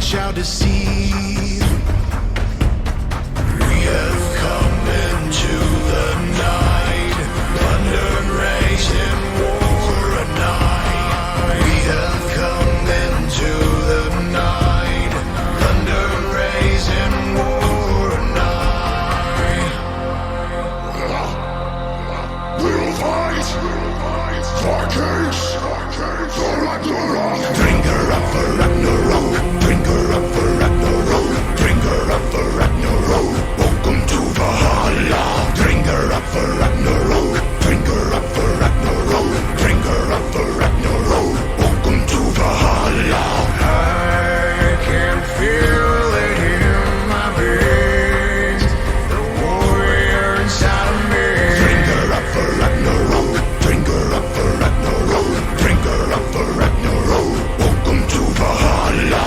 shall deceive. We have come into the night, thunder and rage in war at night. We have come into the night, thunder and rage in war at night. We'll fight for kings, for Ragnarok. Bring her up for Ragnarok, bring her up for Ragnarok, bring her up for Ragnarok. Welcome to Valhalla. Bring her up for Ragnarok, bring her up for Ragnarok, bring her up for Ragnarok. Welcome to Valhalla. I can feel it in my veins, the warrior inside of me. Bring her up for Ragnarok, bring her up for Ragnarok, bring her up for Ragnarok. Welcome to Valhalla.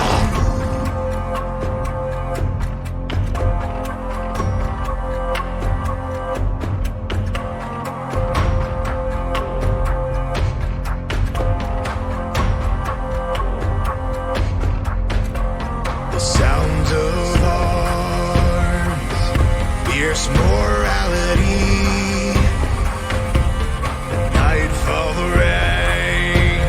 The sound of arms, fierce morality. Nightfall, the rain,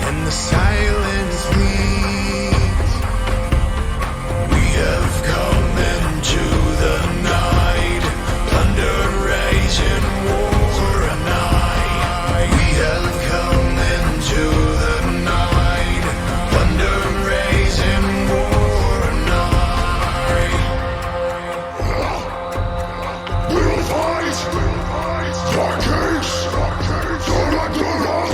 and the silence leads. We have come into the night, thunder rage in war at night. We have come into the night, thunder rage in war at night. We'll fight for kings, for Ragnarok.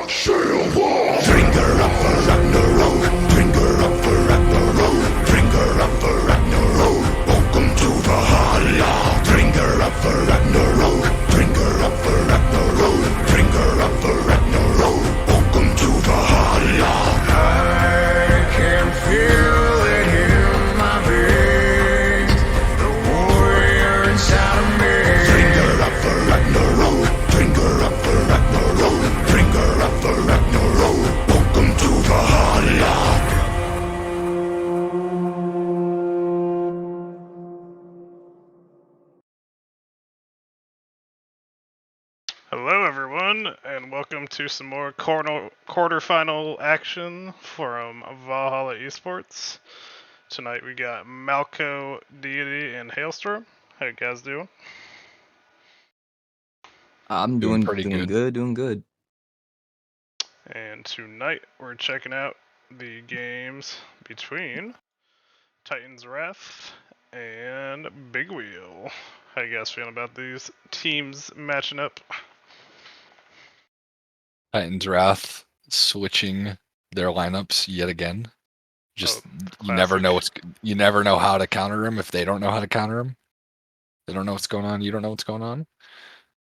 Sail wall. Bring her up for Ragnarok, bring her up for Ragnarok, bring her up for Ragnarok. Welcome to Valhalla. Bring her up for Ragnarok, bring her up for Ragnarok, bring her up for Ragnarok. Welcome to Valhalla. I can feel it in my veins, the warrior inside of me. Bring her up for Ragnarok, bring her up for Ragnarok, bring her up for Ragnarok. Welcome to Valhalla. Hello, everyone, and welcome to some more quarterfinal action from Valhalla Esports. Tonight we got Malco, Deity, and Hailstorm. How you guys doing? I'm Doing doing pretty doing good. doing good. And tonight we're checking out the games between Titan's Wrath and Big Wheel. How you guys feeling about these teams matching up? Titans Wrath switching their lineups yet again. Just you never know you never know how to counter them if they don't know how to counter them. They don't know what's going on. You don't know what's going on.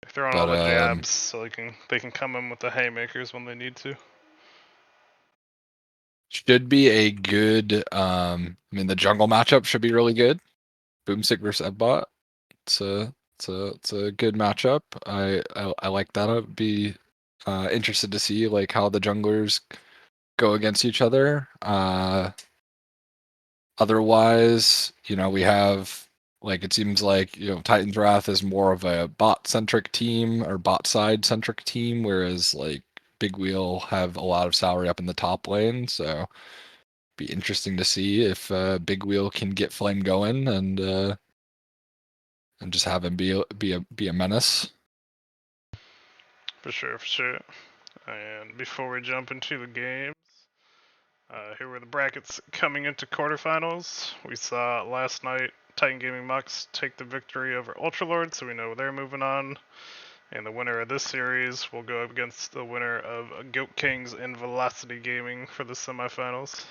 They're throwing all the jabs so they can come in with the haymakers when they need to. Should be a good. I mean, the jungle matchup should be really good. Boomstick versus Ebbot. It's a good matchup. I like that. I'd be interested to see like how the junglers go against each other. Otherwise, we have like it seems like Titan's Wrath is more of a bot centric team or bot side centric team, whereas like Big Wheel have a lot of salary up in the top lane. So be interesting to see if Big Wheel can get Flame going and just have him be a menace. For sure. And before we jump into the games, here were the brackets coming into quarterfinals. We saw last night Titan Gaming Mux take the victory over Ultralord, so we know they're moving on. And the winner of this series will go up against the winner of Goat Kings and Velocity Gaming for the semifinals.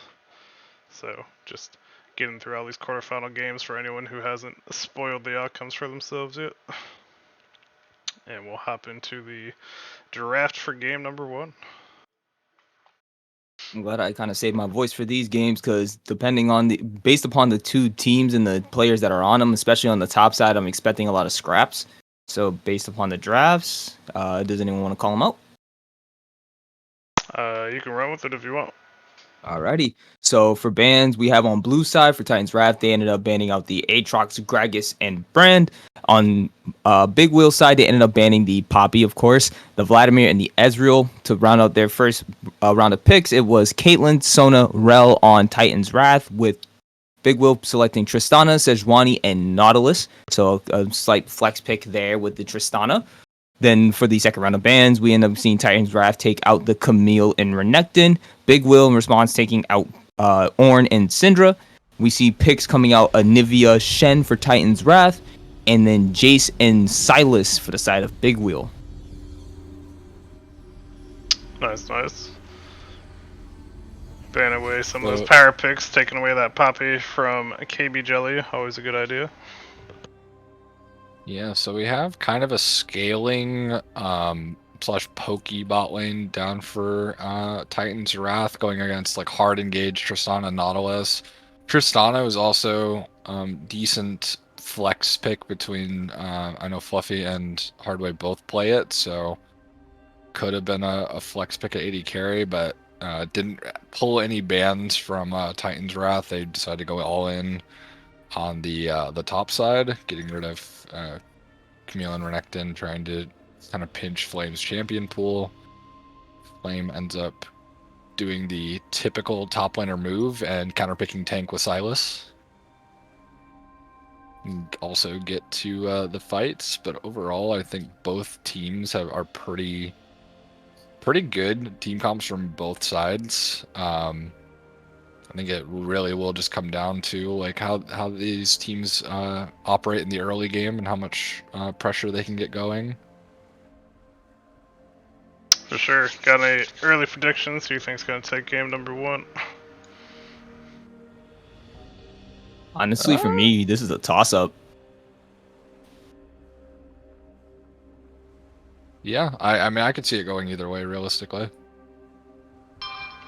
So just getting through all these quarterfinal games for anyone who hasn't spoiled the outcomes for themselves yet. And we'll hop into the draft for game number 1. I'm glad I kind of saved my voice for these games because based upon the two teams and the players that are on them, especially on the top side, I'm expecting a lot of scraps. So based upon the drafts, does anyone want to call them out? You can run with it if you want. Alrighty. So for bans, we have on blue side for Titans Wrath, they ended up banning out the Aatrox, Gragas, and Brand. On Big Wheel side, they ended up banning the Poppy, of course, the Vladimir, and the Ezreal. To round out their first round of picks, it was Caitlyn, Sona, Rel on Titans Wrath, with Big Wheel selecting Tristana, Sejuani, and Nautilus. So a slight flex pick there with the Tristana. Then for the second round of bans, we end up seeing Titans Wrath take out the Camille and Renekton. Big Will in response taking out Ornn and Syndra. We see picks coming out Anivia Shen for Titans Wrath, and then Jace and Silas for the side of Big Wheel. Nice. Ban away some of those power picks, taking away that Poppy from KB Jelly. Always a good idea. Yeah, so we have kind of a scaling slash pokey bot lane down for Titan's Wrath, going against like hard engaged Tristana Nautilus. Tristana is also decent flex pick between I know Fluffy and Hardway both play it, so could have been a flex pick at 80 carry, but didn't pull any bans from Titan's Wrath. They decided to go all in on the top side, getting rid of Camille and Renekton, trying to kind of pinch Flame's champion pool. Flame ends up doing the typical top laner move and counterpicking tank with Silas. And also get to the fights, but overall I think both teams are pretty good team comps from both sides. I think it really will just come down to like how these teams operate in the early game and how much pressure they can get going. For sure. Got any early predictions? Who you think's gonna take game number 1? Honestly, for me, this is a toss-up. Yeah, I mean I could see it going either way realistically.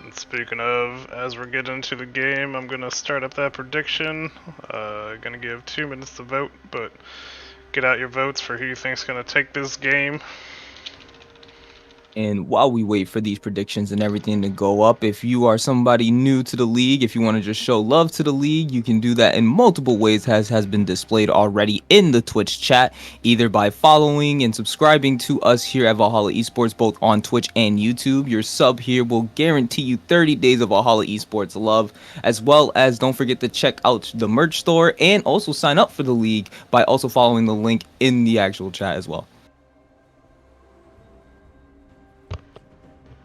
And speaking of, as we're getting into the game, I'm gonna start up that prediction. Gonna give 2 minutes to vote, but get out your votes for who you think's gonna take this game. And while we wait for these predictions and everything to go up, if you are somebody new to the league, if you want to just show love to the league, you can do that in multiple ways, as has been displayed already in the Twitch chat, either by following and subscribing to us here at Valhalla Esports, both on Twitch and YouTube. Your sub here will guarantee you 30 days of Valhalla Esports love, as well as don't forget to check out the merch store and also sign up for the league by also following the link in the actual chat as well.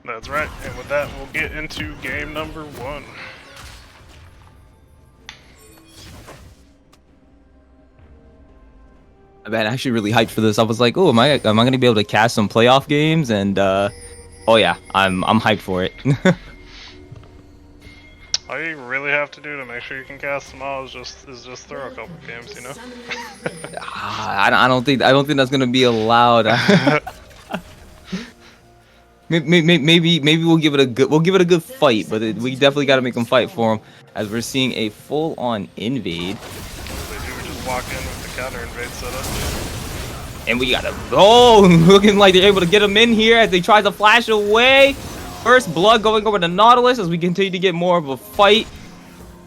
That's right, and with that, we'll get into game number 1. I've been actually really hyped for this. I was like, oh, am I gonna be able to cast some playoff games? And oh yeah, I'm hyped for it. All you really have to do to make sure you can cast them all is just throw a couple games, you know. I don't think that's gonna be allowed. Maybe we'll give it a good fight, but we definitely got to make them fight for him, as we're seeing a full-on invade. They do just walk in with the counter invade setup. And we got looking like they're able to get him in here as they try to flash away. First blood going over to Nautilus as we continue to get more of a fight.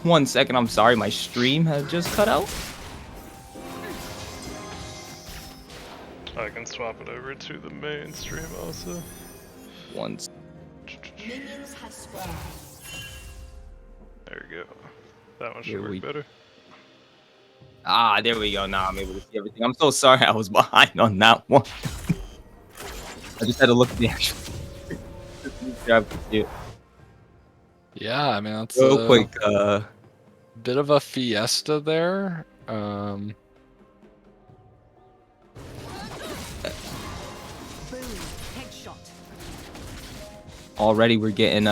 1 second, I'm sorry, my stream has just cut out. I can swap it over to the main stream also. Once. There we go. That one should Here work better. There we go. Now I'm able to see everything. I'm so sorry I was behind on that one. I just had to look at the actual. Yeah, I mean that's real quick. Bit of a fiesta there. Already we're getting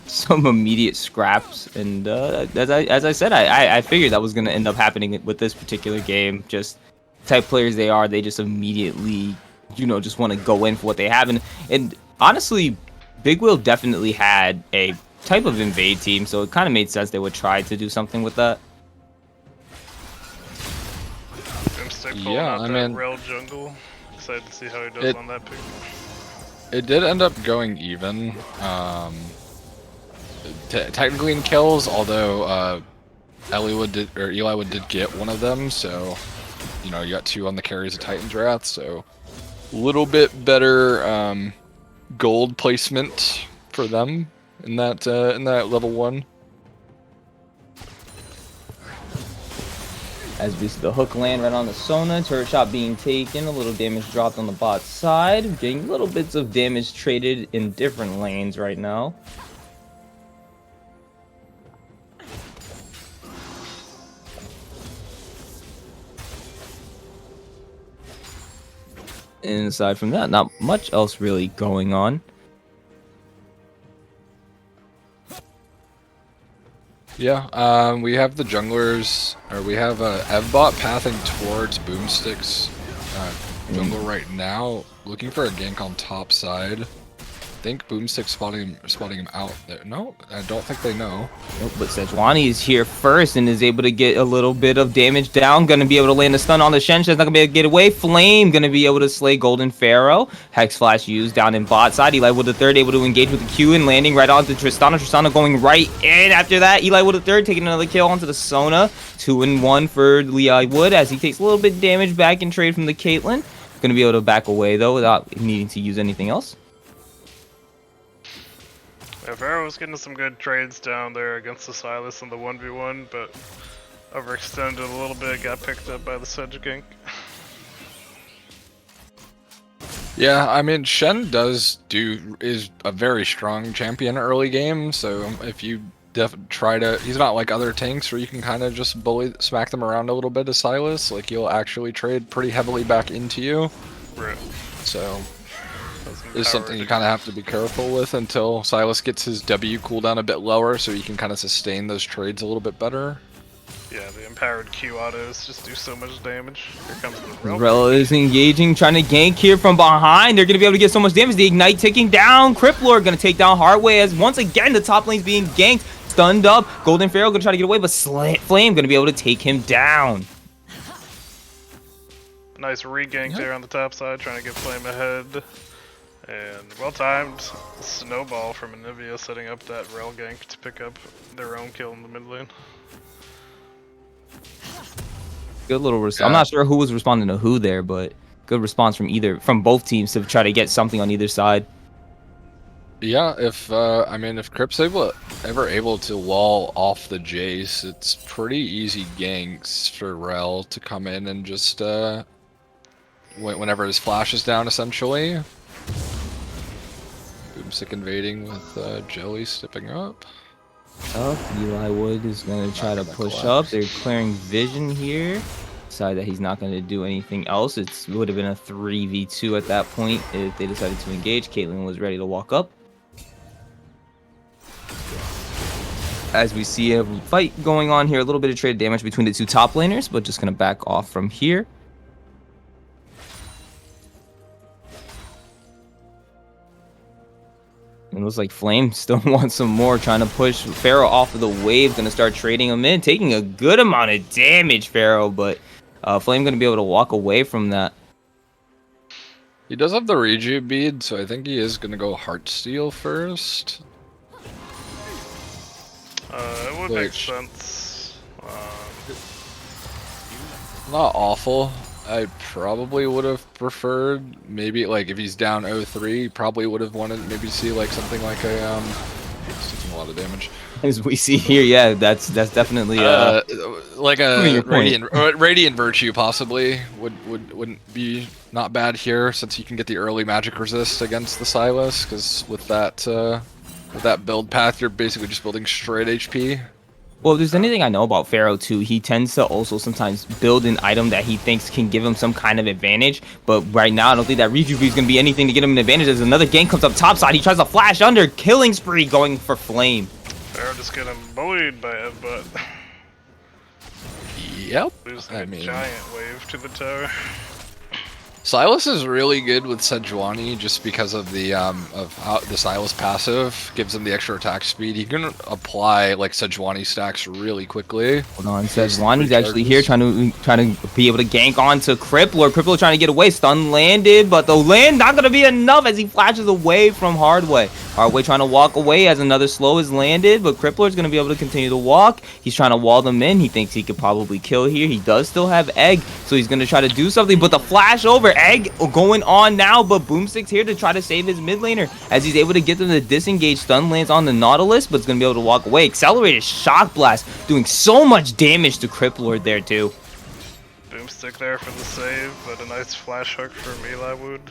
some immediate scraps, and as I said, I figured that was gonna end up happening with this particular game. Just type players they are, they just immediately, just want to go in for what they have. And honestly, Big Will definitely had a type of invade team, so it kind of made sense they would try to do something with that. Yeah, I mean, Rail jungle. Excited to see how he does on that pick. It did end up going even. technically in kills, although Eliwood did get one of them, so you know, you got 2 on the carries of Titan's Wrath, so a little bit better gold placement for them in that level 1. As we see the hook land right on the Sona, turret shot being taken, a little damage dropped on the bot side, getting little bits of damage traded in different lanes right now. And aside from that, not much else really going on. Yeah, we have the junglers, or we have Evbot pathing towards Boomstick's jungle right now, looking for a gank on top side. I think Boomstick spotting him out there. No, I don't think they know. Nope, but Sejuani is here first and is able to get a little bit of damage down. Gonna be able to land a stun on the Shen. Shen's not gonna be able to get away. Flame gonna be able to slay Golden Pharaoh. Hex Flash used down in bot side. Eli with the third able to engage with the Q and landing right onto Tristana. Tristana going right in after that. Eli with the third taking another kill onto the Sona. 2-1 for Eli Wood as he takes a little bit damage back in trade from the Caitlyn. Gonna be able to back away though without needing to use anything else. Yeah, Pharaoh was getting some good trades down there against the Silas in the 1v1, but overextended a little bit, got picked up by the Sedge gank. Yeah, I mean, Shen is a very strong champion early game, so if you he's not like other tanks where you can kind of just smack them around a little bit as Silas, like he'll actually trade pretty heavily back into you. Right. So is something you kind of have to be careful with until Silas gets his W cooldown a bit lower, so you can kind of sustain those trades a little bit better. Yeah, the empowered Q autos just do so much damage. Here comes the Rel. Rel is engaging, trying to gank here from behind. They're going to be able to get so much damage. The Ignite taking down. Crippler going to take down Hardway as once again the top lane's being ganked. Stunned up. Golden Pharaoh going to try to get away, but Flame going to be able to take him down. Nice re-gank there on the top side, trying to get Flame ahead. And well-timed snowball from Anivia setting up that Rel gank to pick up their own kill in the mid lane. Good little response. I'm not sure who was responding to who there, but good response from both teams to try to get something on either side. Yeah, if Crip's ever able to wall off the Jace, it's pretty easy ganks for Rel to come in and just whenever his flash is down, essentially. Boomstick invading with Jelly stepping up. Eli Wood is going to try to push up. They're clearing vision here. Decide that he's not going to do anything else. It would have been a 3v2 at that point if they decided to engage. Caitlyn was ready to walk up. As we see a fight going on here, a little bit of trade damage between the two top laners, but just going to back off from here. It looks like Flame still wants some more, trying to push Pharaoh off of the wave. Going to start trading him in, taking a good amount of damage, Pharaoh, but Flame going to be able to walk away from that. He does have the Reju bead, so I think he is going to go Heartsteel first. It would make sense. Not awful. I probably would have preferred maybe like if he's down 0-3, probably would have wanted maybe see like something like a it's taking a lot of damage. As we see here, yeah, that's definitely like a radiant virtue possibly wouldn't be not bad here, since you can get the early magic resist against the Silas, because with that build path you're basically just building straight HP. Well, if there's anything I know about Pharaoh too, he tends to also sometimes build an item that he thinks can give him some kind of advantage. But right now, I don't think that Reju is going to be anything to get him an advantage. As another gank comes up top side, he tries to flash under, killing spree, going for Flame. Pharaoh just getting bullied by Evbot. Yep. Losing a giant wave to the tower. Silas is really good with Sejuani just because of the of how the Silas passive gives him the extra attack speed. He can apply like Sejuani stacks really quickly. Hold on, Sejuani's actually here trying to be able to gank onto Crippler. Crippler trying to get away. Stun landed, but the land not gonna be enough as he flashes away from Hardway. Hardway trying to walk away as another slow is landed, but Crippler is gonna be able to continue to walk. He's trying to wall them in. He thinks he could probably kill here. He does still have Egg, so he's gonna try to do something, but the flash over Egg going on now, but Boomstick's here to try to save his mid laner as he's able to get them to disengage. Stun lands on the Nautilus, but it's gonna be able to walk away. Accelerated Shock Blast doing so much damage to Crippler there too. Boomstick there for the save, but a nice flash hook from Eli Wood.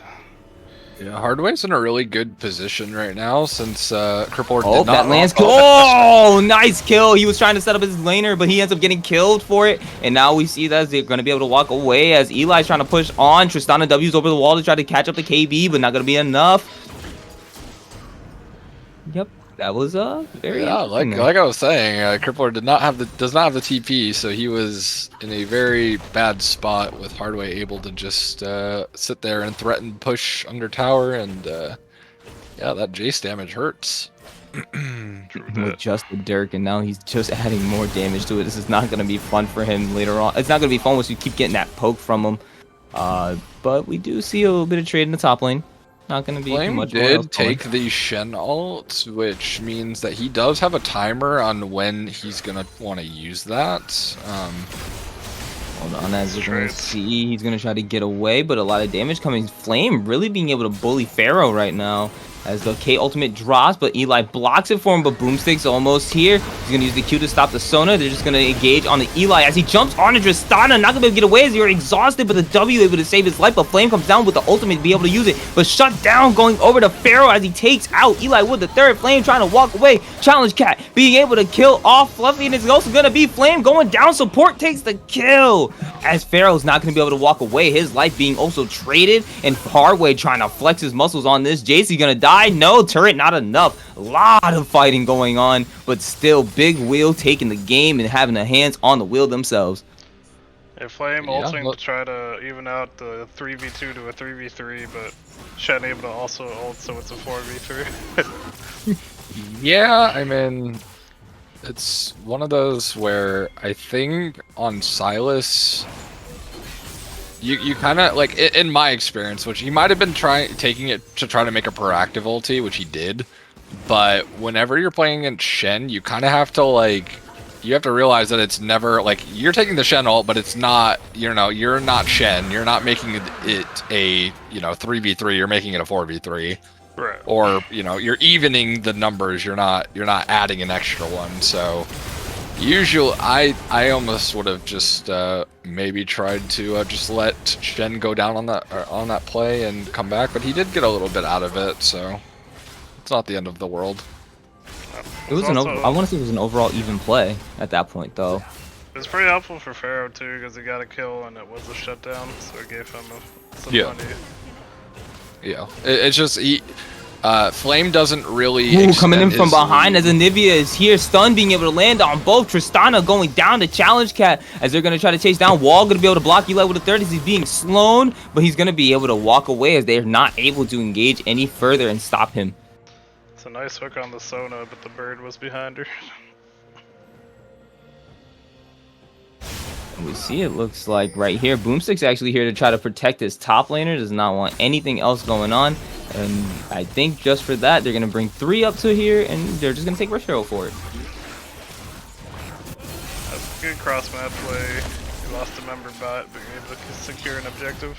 Yeah, Hardway's in a really good position right now since Crippler Oh, did not. that lands kill. Oh, nice kill. He was trying to set up his laner, but he ends up getting killed for it. And now we see that they're going to be able to walk away as Eli's trying to push on. Tristana W's over the wall to try to catch up to KB, but not going to be enough. Yep, that was very like I was saying, Crippler does not have the TP, so he was in a very bad spot with Hardway able to just sit there and threaten push under tower, and yeah, that Jace damage hurts. With just the Dirk, and now he's just adding more damage to it. This is not going to be fun for him later on. It's not going to be fun once you keep getting that poke from him. But we do see a little bit of trade in the top lane. Not going to be too Flame much. did take the Shen ult, which means that he does have a timer on when he's going to want to use that. Hold on, as you're going to see, he's going to try to get away, but a lot of damage coming. Flame really being able to bully Pharaoh right now as the K ultimate drops, but Eli blocks it for him, but Boomstick's almost here. He's going to use the Q to stop the Sona. They're just going to engage on the Eli as he jumps on Tristana. Not going to be able to get away as you're exhausted, but the W able to save his life, but Flame comes down with the ultimate to be able to use it, but shut down going over to Pharaoh as he takes out Eli with the third. Flame trying to walk away. Challenge Cat being able to kill off Fluffy, and it's also going to be Flame going down. Support takes the kill as Pharaoh's not going to be able to walk away. His life being also traded, and Hardway trying to flex his muscles on this. JC going to die. No, turret not enough. A lot of fighting going on, but still Big Wheel taking the game and having the hands on the wheel themselves. Yeah, Flame ulting to try to even out the 3v2 to a 3v3, but Shen able to also ult, so it's a 4v3. Yeah, I mean, it's one of those where I think on Silas, you kind of like, in my experience, which he might have been taking it to try to make a proactive ulti, which he did, but whenever you're playing against Shen, you kind of have to like, you have to realize that it's never like you're taking the Shen ult, but it's not, you know, you're not Shen, you're not making it a 3v3, you're making it a 4v3. Right. Or, you know, you're evening the numbers, you're not adding an extra one. So usually I almost would have just maybe tried to just let Shen go down on that play and come back, but he did get a little bit out of it, so it's not the end of the world. It was I want to say it was an overall even play at that point, though. It was pretty helpful for Pharaoh too, because he got a kill and it was a shutdown, so it gave him some money. Yeah, it's just Flame doesn't really. Ooh, coming in from behind as Anivia is here. Stun being able to land on both. Tristana going down to Challenge Cat as they're going to try to chase down. Wall going to be able to block Eli with a third as he's being slown, but he's going to be able to walk away as they're not able to engage any further and stop him. It's a nice hook on the Sona, but the bird was behind her. We see it looks like right here, Boomstick's actually here to try to protect his top laner, does not want anything else going on, and I think just for that, they're going to bring 3 up to here, and they're just going to take Rush Hero for it. That's a good cross-map play. He lost a member bot, but you're able to secure an objective.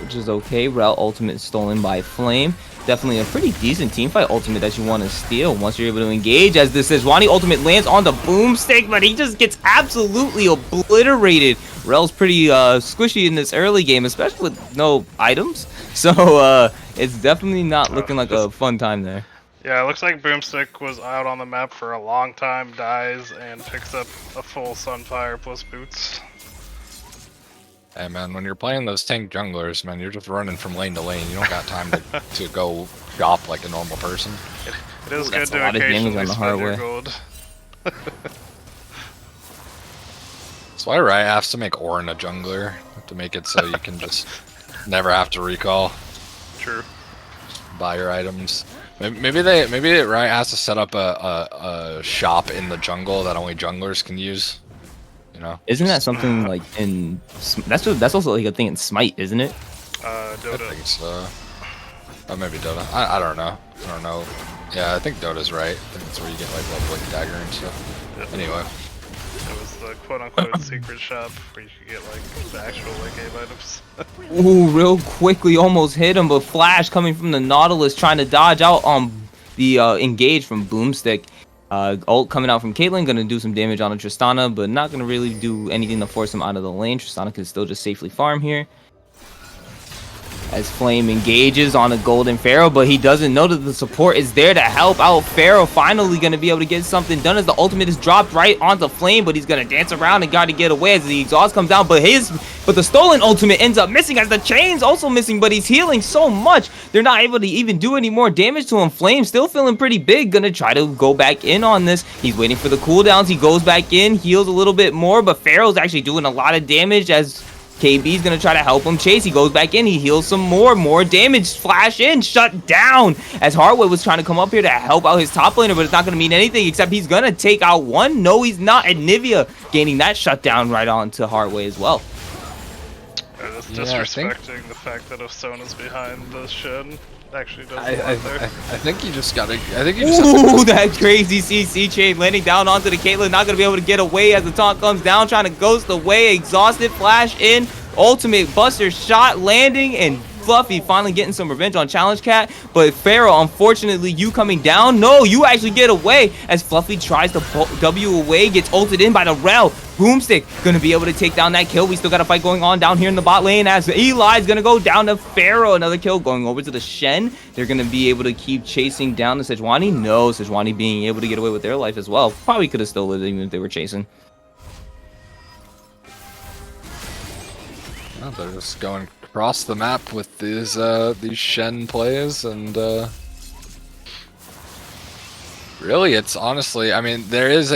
Which is okay. Rel ultimate stolen by Flame. Definitely a pretty decent teamfight ultimate that you want to steal once you're able to engage, as this Sejuani ultimate lands on the Boomstick, but he just gets absolutely obliterated. Rel's pretty squishy in this early game, especially with no items, so it's definitely not looking like a fun time there. Yeah, it looks like Boomstick was out on the map for a long time, dies, and picks up a full Sunfire plus boots. Hey man, when you're playing those tank junglers, man, you're just running from lane to lane. You don't got time to go shop like a normal person. It is good that's to occasionally spend your gold. That's why Riot has to make Orin a jungler to make it so you can just never have to recall, True. buy your items. Maybe Riot has to set up a shop in the jungle that only junglers can use. You know? Isn't that something like in that's also like a thing in Smite, isn't it? I Dota. think so. Oh, maybe Dota. I don't know. I don't know. Yeah, I think Dota's right. I think that's where you get like Love Blade Dagger and stuff. Yep. Anyway. It was the quote-unquote secret shop where you could get like the actual late game items. Ooh, real quickly almost hit him, but Flash coming from the Nautilus trying to dodge out on the engage from Boomstick. Ult coming out from Caitlyn, gonna do some damage on a Tristana, but not gonna really do anything to force him out of the lane. Tristana can still just safely farm here. As Flame engages on a Golden Pharaoh, but he doesn't know that the support is there to help out. Pharaoh finally going to be able to get something done as the ultimate is dropped right onto Flame, but he's going to dance around and got to get away as the exhaust comes down. But the stolen ultimate ends up missing as the chain's also missing, but he's healing so much. They're not able to even do any more damage to him. Flame still feeling pretty big, going to try to go back in on this. He's waiting for the cooldowns. He goes back in, heals a little bit more, but Pharaoh's actually doing a lot of damage as KB's gonna try to help him chase. He goes back in, he heals some more damage. Flash in, shut down as Hardway was trying to come up here to help out his top laner, but it's not gonna mean anything except he's gonna take out one. No, he's not. And Nivea gaining that shutdown right on to Hardway as well. That's disrespecting the fact that Osona's behind the Shen. Actually does a lot there. I think you just gotta. I think you just have Ooh, that crazy CC chain landing down onto the Caitlyn. Not gonna be able to get away as the taunt comes down, trying to ghost away. Exhausted, Flash in, ultimate buster shot landing, and Fluffy finally getting some revenge on Challenge Cat. But Pharaoh, unfortunately, you coming down. No, you actually get away as Fluffy tries to W away, gets ulted in by the Rel. Boomstick gonna be able to take down that kill. We still got a fight going on down here in the bot lane as Eli's gonna go down to Pharaoh. Another kill going over to the Shen. They're gonna be able to keep chasing down the Sejuani. No, Sejuani being able to get away with their life as well. Probably could have still lived even if they were chasing. Well, they're just going across the map with these Shen plays, and really, it's honestly, I mean, there is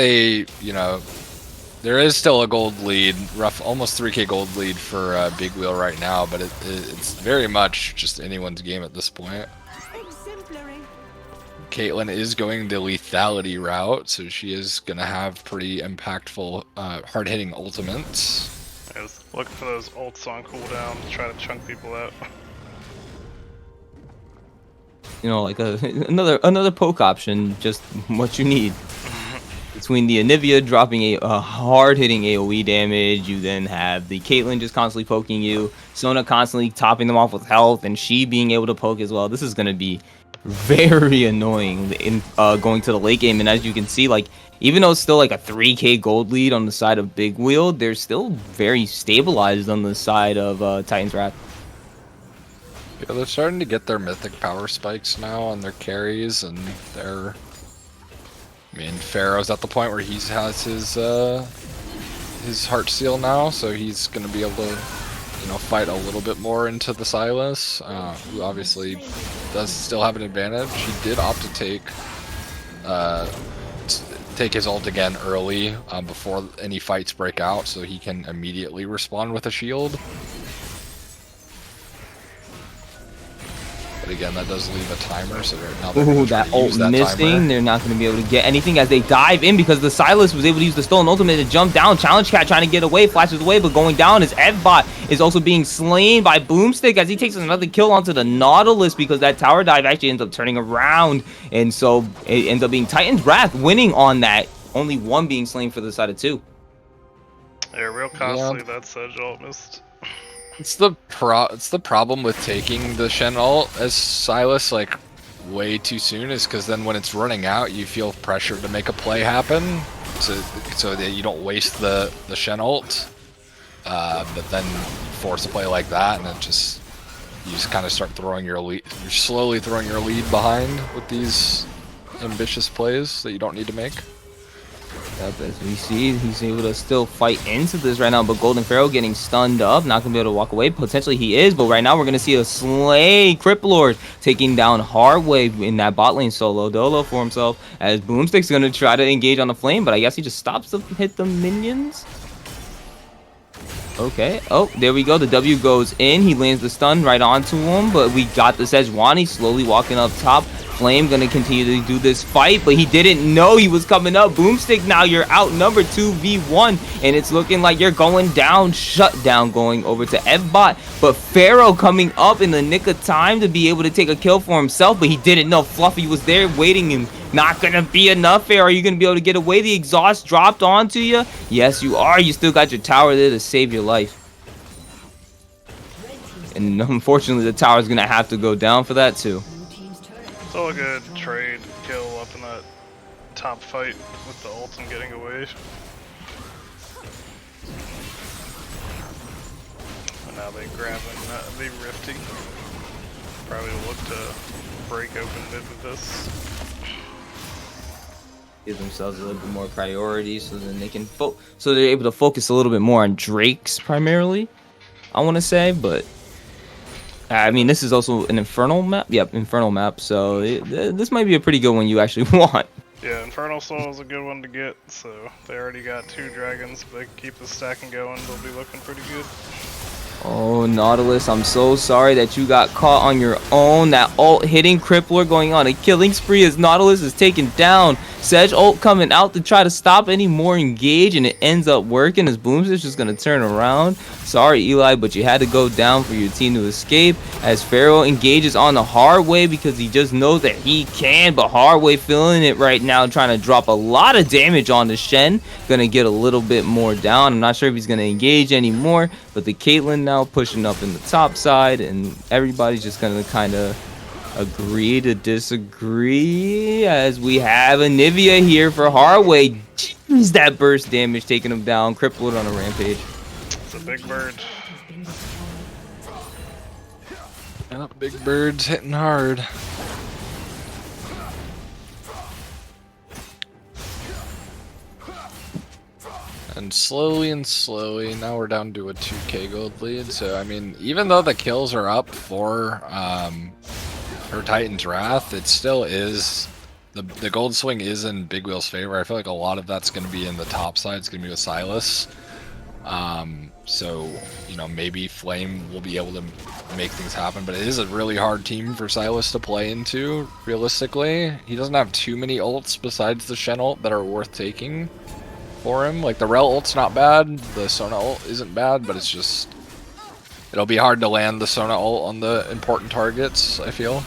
still a gold lead, almost 3k gold lead for Big Wheel right now, but it's very much just anyone's game at this point. Caitlyn is going the lethality route, so she is gonna have pretty impactful, hard-hitting ultimates. I was looking for those ults on cooldown to try to chunk people out. You know, like another poke option, just what you need. Between the Anivia dropping a hard-hitting AoE damage, you then have the Caitlyn just constantly poking you, Sona constantly topping them off with health, and she being able to poke as well. This is going to be very annoying in going to the late game. And as you can see, like, even though it's still like a 3k gold lead on the side of Big Wheel, they're still very stabilized on the side of Titan's Wrath. Yeah, they're starting to get their mythic power spikes now on their carries, and they're... I mean, Pharaoh's at the point where he has his heart seal now, so he's gonna be able to, fight a little bit more into the Silas, who obviously does still have an advantage. He did opt to take his ult again early before any fights break out, so he can immediately respond with a shield. But again, that does leave a timer, so now they're Ooh, that ult missing. They're not going to be able to get anything as they dive in because the Silas was able to use the stolen ultimate to jump down. Challenge Cat trying to get away, flashes away, but going down as Evbot is also being slain by Boomstick as he takes another kill onto the Nautilus because that tower dive actually ends up turning around. And so it ends up being Titan's Wrath winning on that. Only one being slain for the side of two. Yeah, real costly that Sedge ult missed. It's the problem with taking the Shen ult as Silas like way too soon is because then when it's running out, you feel pressure to make a play happen, so that you don't waste the Shen ult. But then you force a play like that, and you just kind of start throwing your lead. You're slowly throwing your lead behind with these ambitious plays that you don't need to make. Yep, as we see, he's able to still fight into this right now, but Golden Pharaoh getting stunned up, not going to be able to walk away. Potentially he is, but right now we're going to see a slay Cripplord taking down Hardway in that bot lane solo dolo for himself, as Boomstick's going to try to engage on the flame, but I guess he just stops to hit the minions. Okay. Oh, there we go. The W goes in. He lands the stun right onto him, but we got the Sejuani slowly walking up top. Flame gonna continue to do this fight, but he didn't know he was coming up. Boomstick, now you're outnumbered 2v1, and it's looking like you're going down. Shutdown going over to Evbot, but Pharaoh coming up in the nick of time to be able to take a kill for himself, but he didn't know Fluffy was there waiting and not gonna be enough. Pharaoh, are you gonna be able to get away? The exhaust dropped onto you. Yes, you are. You still got your tower there to save your life. And unfortunately, the tower's gonna have to go down for that too. Still a good trade kill up in that top fight with the ult and getting away. And now they grabbing the Rifty. Probably look to break open mid with this. Give themselves a little bit more priority, so then they can so they're able to focus a little bit more on Drakes primarily, I want to say. But I mean, this is also an Infernal map. Yep, Infernal map. So this might be a pretty good one you actually want. Yeah, Infernal Soul is a good one to get, so they already got 2 dragons. If they keep the stacking going, they'll be looking pretty good. Oh, Nautilus, I'm so sorry that you got caught on your own. That ult hitting Crippler, going on a killing spree as Nautilus is taken down. Sedge ult coming out to try to stop any more engage, and it ends up working as Boomstick's just going to turn around. Sorry, Eli, but you had to go down for your team to escape as Pharaoh engages on the hard way because he just knows that he can, but hard way feeling it right now, trying to drop a lot of damage on the Shen. Going to get a little bit more down. I'm not sure if he's going to engage anymore, but the Caitlyn now pushing up in the top side, and everybody's just going to kind of agree to disagree as we have Anivia here for Harway. Jeez, that burst damage taking him down. Crippled on a rampage. It's a big bird. And big bird's hitting hard. And slowly, now we're down to a 2k gold lead. So, I mean, even though the kills are up for Titan's Wrath, it still is, the gold swing is in Big Wheel's favor. I feel like a lot of that's going to be in the top side. It's going to be with Silas. So, you know, maybe Flame will be able to make things happen, but it is a really hard team for Silas to play into, realistically. He doesn't have too many ults besides the Shen ult that are worth taking for him. Like, the Rel ult's not bad, the Sona ult isn't bad, but it's just, it'll be hard to land the Sona ult on the important targets, I feel.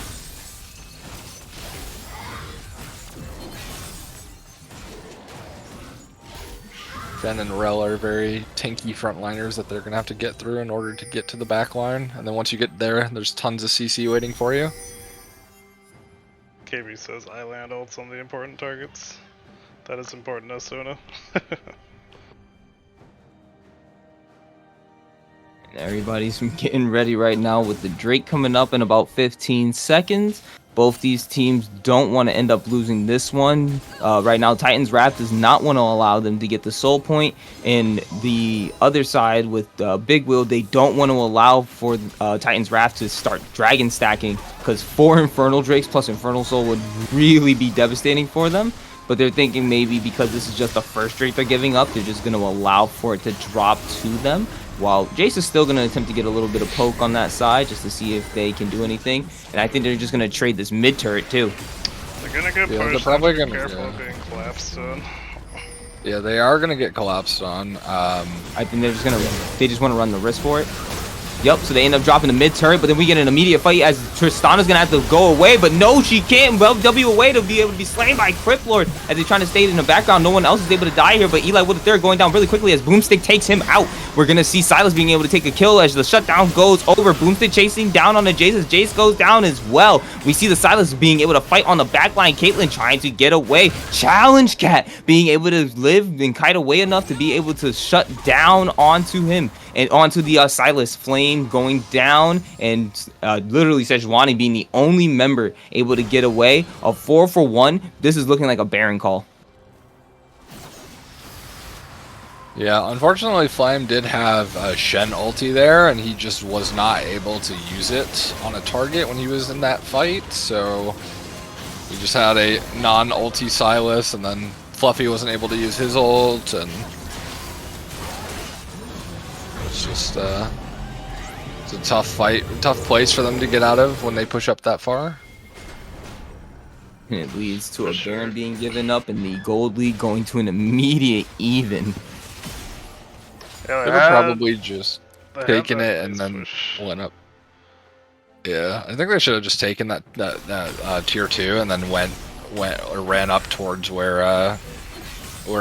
Shen and Rel are very tanky frontliners that they're going to have to get through in order to get to the back line. And then once you get there, there's tons of CC waiting for you. KB says I land ults on the important targets. That is important, Sona. Everybody's getting ready right now with the Drake coming up in about 15 seconds. Both these teams don't want to end up losing this one. Right now, Titan's Wrath does not want to allow them to get the soul point. And the other side with Big Wheel, they don't want to allow for Titan's Wrath to start dragon stacking, because 4 Infernal Drakes plus Infernal Soul would really be devastating for them. But they're thinking maybe because this is just the first Drake they're giving up, they're just going to allow for it to drop to them. While Jace is still going to attempt to get a little bit of poke on that side just to see if they can do anything. And I think they're just going to trade this mid turret too. They're going to get pushed. They're probably going to careful of being collapsed on. Yeah, they are going to get collapsed on. I think they're just going to, they just want to run the risk for it. Yep, so they end up dropping the mid turret, but then we get an immediate fight as Tristana's gonna have to go away, but no, she can't. Well, W away to be able to be slain by Criplord as they're trying to stay in the background. No one else is able to die here, but Eli with the third going down really quickly as Boomstick takes him out. We're gonna see Silas being able to take a kill as the shutdown goes over. Boomstick chasing down on the Jace as Jace goes down as well. We see the Silas being able to fight on the backline. Caitlyn trying to get away. Challenge Cat being able to live and kite away enough to be able to shut down onto him and onto the Silas. Flame going down, and literally Sejuani being the only member able to get away. A 4-for-1. This is looking like a Baron call. Yeah, unfortunately Flame did have a Shen ulti there, and he just was not able to use it on a target when he was in that fight, so he just had a non-ulti Silas, and then Fluffy wasn't able to use his ult, and It's just it's a tough fight, tough place for them to get out of when they push up that far. And it leads to For a sure. Baron being given up and the gold lead going to an immediate even. Yeah, They were probably just they had taken that it and nice then push. went up. Yeah, I think they should have just taken that tier 2 and then went or ran up towards where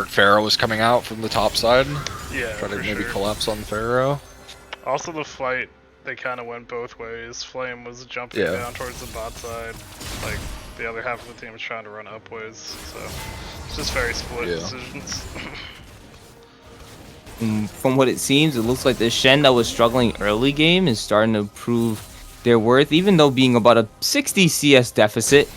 Pharaoh was coming out from the top side. Yeah, Try to for maybe sure. collapse on Pharaoh. Also, the fight, they kind of went both ways. Flame was jumping Yeah. down towards the bot side, like the other half of the team was trying to run upways. So it's just very split Yeah. decisions. From what it seems, it looks like the Shen that was struggling early game is starting to prove their worth, even though being about a 60 CS deficit.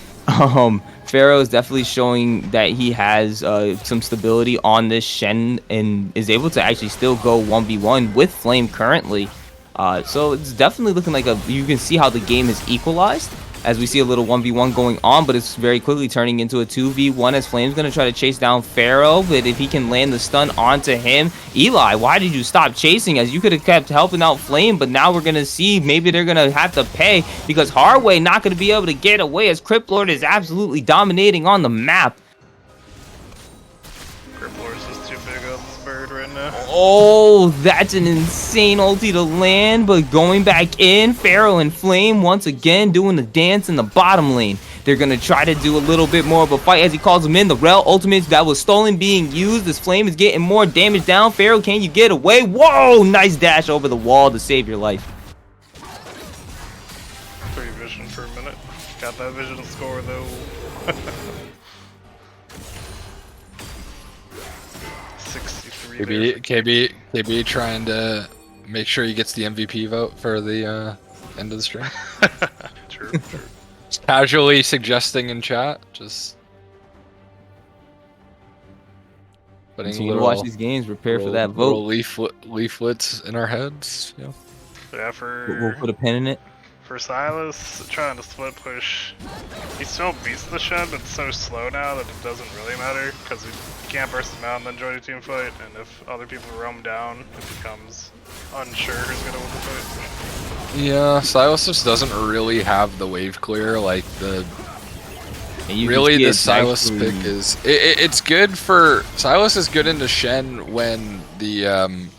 Pharaoh is definitely showing that he has some stability on this Shen and is able to actually still go 1v1 with Flame currently. So it's definitely looking like you can see how the game is equalized as we see a little 1v1 going on, but it's very quickly turning into a 2v1 as Flame's going to try to chase down Pharaoh, but if he can land the stun onto him. Eli, why did you stop chasing as you could have kept helping out Flame, but now we're going to see maybe they're going to have to pay because Hardway not going to be able to get away as Cryptlord is absolutely dominating on the map. Crippler's just too big on this bird right now. Oh, that's an insane ulti to land, but going back in, Pharaoh and Flame once again doing the dance in the bottom lane. They're going to try to do a little bit more of a fight as he calls them in. The Rel ultimate that was stolen being used. This Flame is getting more damage down. Pharaoh, can you get away? Whoa, nice dash over the wall to save your life. Free vision for a minute. Got that vision score though. 63 there. KB trying to make sure he gets the MVP vote for the end of the stream. True. Just casually suggesting in chat, just putting Continue to watch these games, prepare for that vote. leaflets in our heads. Yeah. Yeah, We'll put a pin in it. for Silas, trying to split push. He still beats the Shen, but it's so slow now that it doesn't really matter because he can't burst him out and then join a team fight. And if other people roam down, it becomes unsure who's gonna win the fight. Yeah, Silas just doesn't really have the wave clear. Like the And you can really see the it's Silas actually- pick is it's good for Silas is good into Shen when the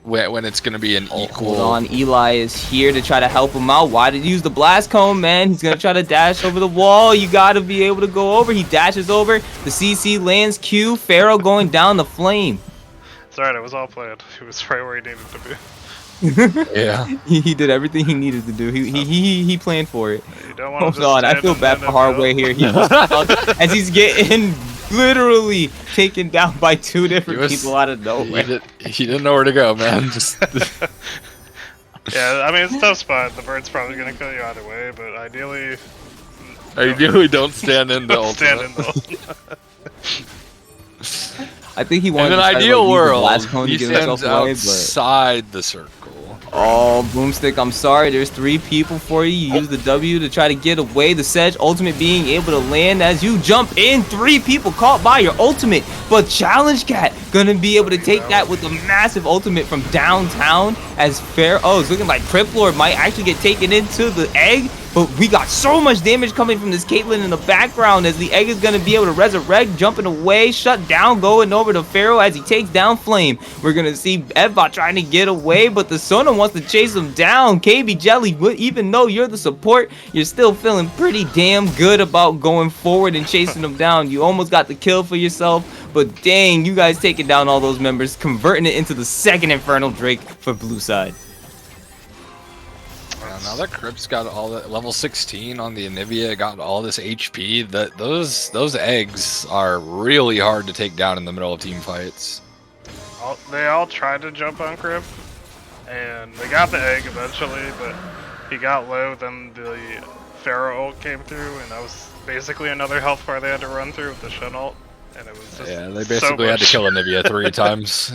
when it's gonna be an equal. Hold on, Eli is here to try to help him out. Why did he use the blast cone, man? He's gonna try to dash over the wall. You gotta be able to go over. He dashes over. The CC lands Q. Pharaoh going down the flame. It's alright, it was all planned. He was right where he needed to be. Yeah. He did everything he needed to do. He planned for it. You don't want to Hold on, I feel bad for Hardway here. He as he's getting literally taken down by two different people out of nowhere. He didn't know where to go, man. Just Yeah, I mean, it's a tough spot. The bird's probably gonna kill you either way, but ideally, ideally don't stand in the don't stand ultimate. in the I think he wanted In an to try to, ideal use the world, blast cone to he get himself stands away, but outside the circle. oh, Boomstick, I'm sorry. There's 3 people for you. You use the W to try to get away. The Sedge ultimate being able to land as you jump in. 3 people caught by your ultimate. But Challenge Cat gonna be able to take that with a massive ultimate from downtown as fair. Oh, it's looking like Cryptlord might actually get taken into the egg. But we got so much damage coming from this Caitlyn in the background as the egg is going to be able to resurrect, jumping away, shut down, going over to Pharaoh as he takes down Flame. We're going to see Evbot trying to get away, but the Sona wants to chase him down. KB Jelly, even though you're the support, you're still feeling pretty damn good about going forward and chasing him down. You almost got the kill for yourself, but dang, you guys taking down all those members, converting it into the second Infernal Drake for blue side. Now that Crypt's got all that level 16 on the Anivia, got all this HP. Those eggs are really hard to take down in the middle of team fights. They all tried to jump on Crip, and they got the egg eventually, but he got low, then the Pharaoh ult came through, and that was basically another health bar they had to run through with the Shen ult, and it was just Yeah, they basically had to kill Anivia 3 times.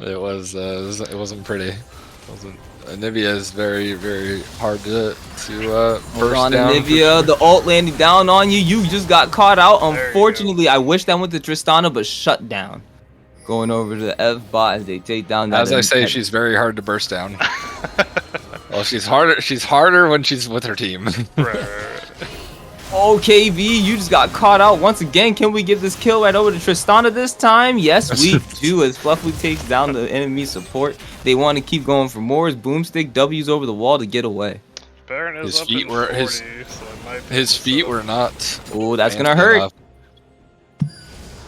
It wasn't pretty. Anivia is very, very hard to burst on down. Anivia, the ult landing down on you. You just got caught out. There you Unfortunately, I wish that went to Tristana, but shut down. going over to the F bot as they take down that. As I say, she's very hard to burst down. Well, she's harder. She's harder when she's with her team. Right. OKV, you just got caught out once again. Can we give this kill right over to Tristana this time? Yes, we do, as Fluffy takes down the enemy support. They want to keep going for more as Boomstick W's over the wall to get away. Baron is His up feet in were 40, his so it might be his some feet setup. were not. Oh, that's gonna fancy hurt. enough.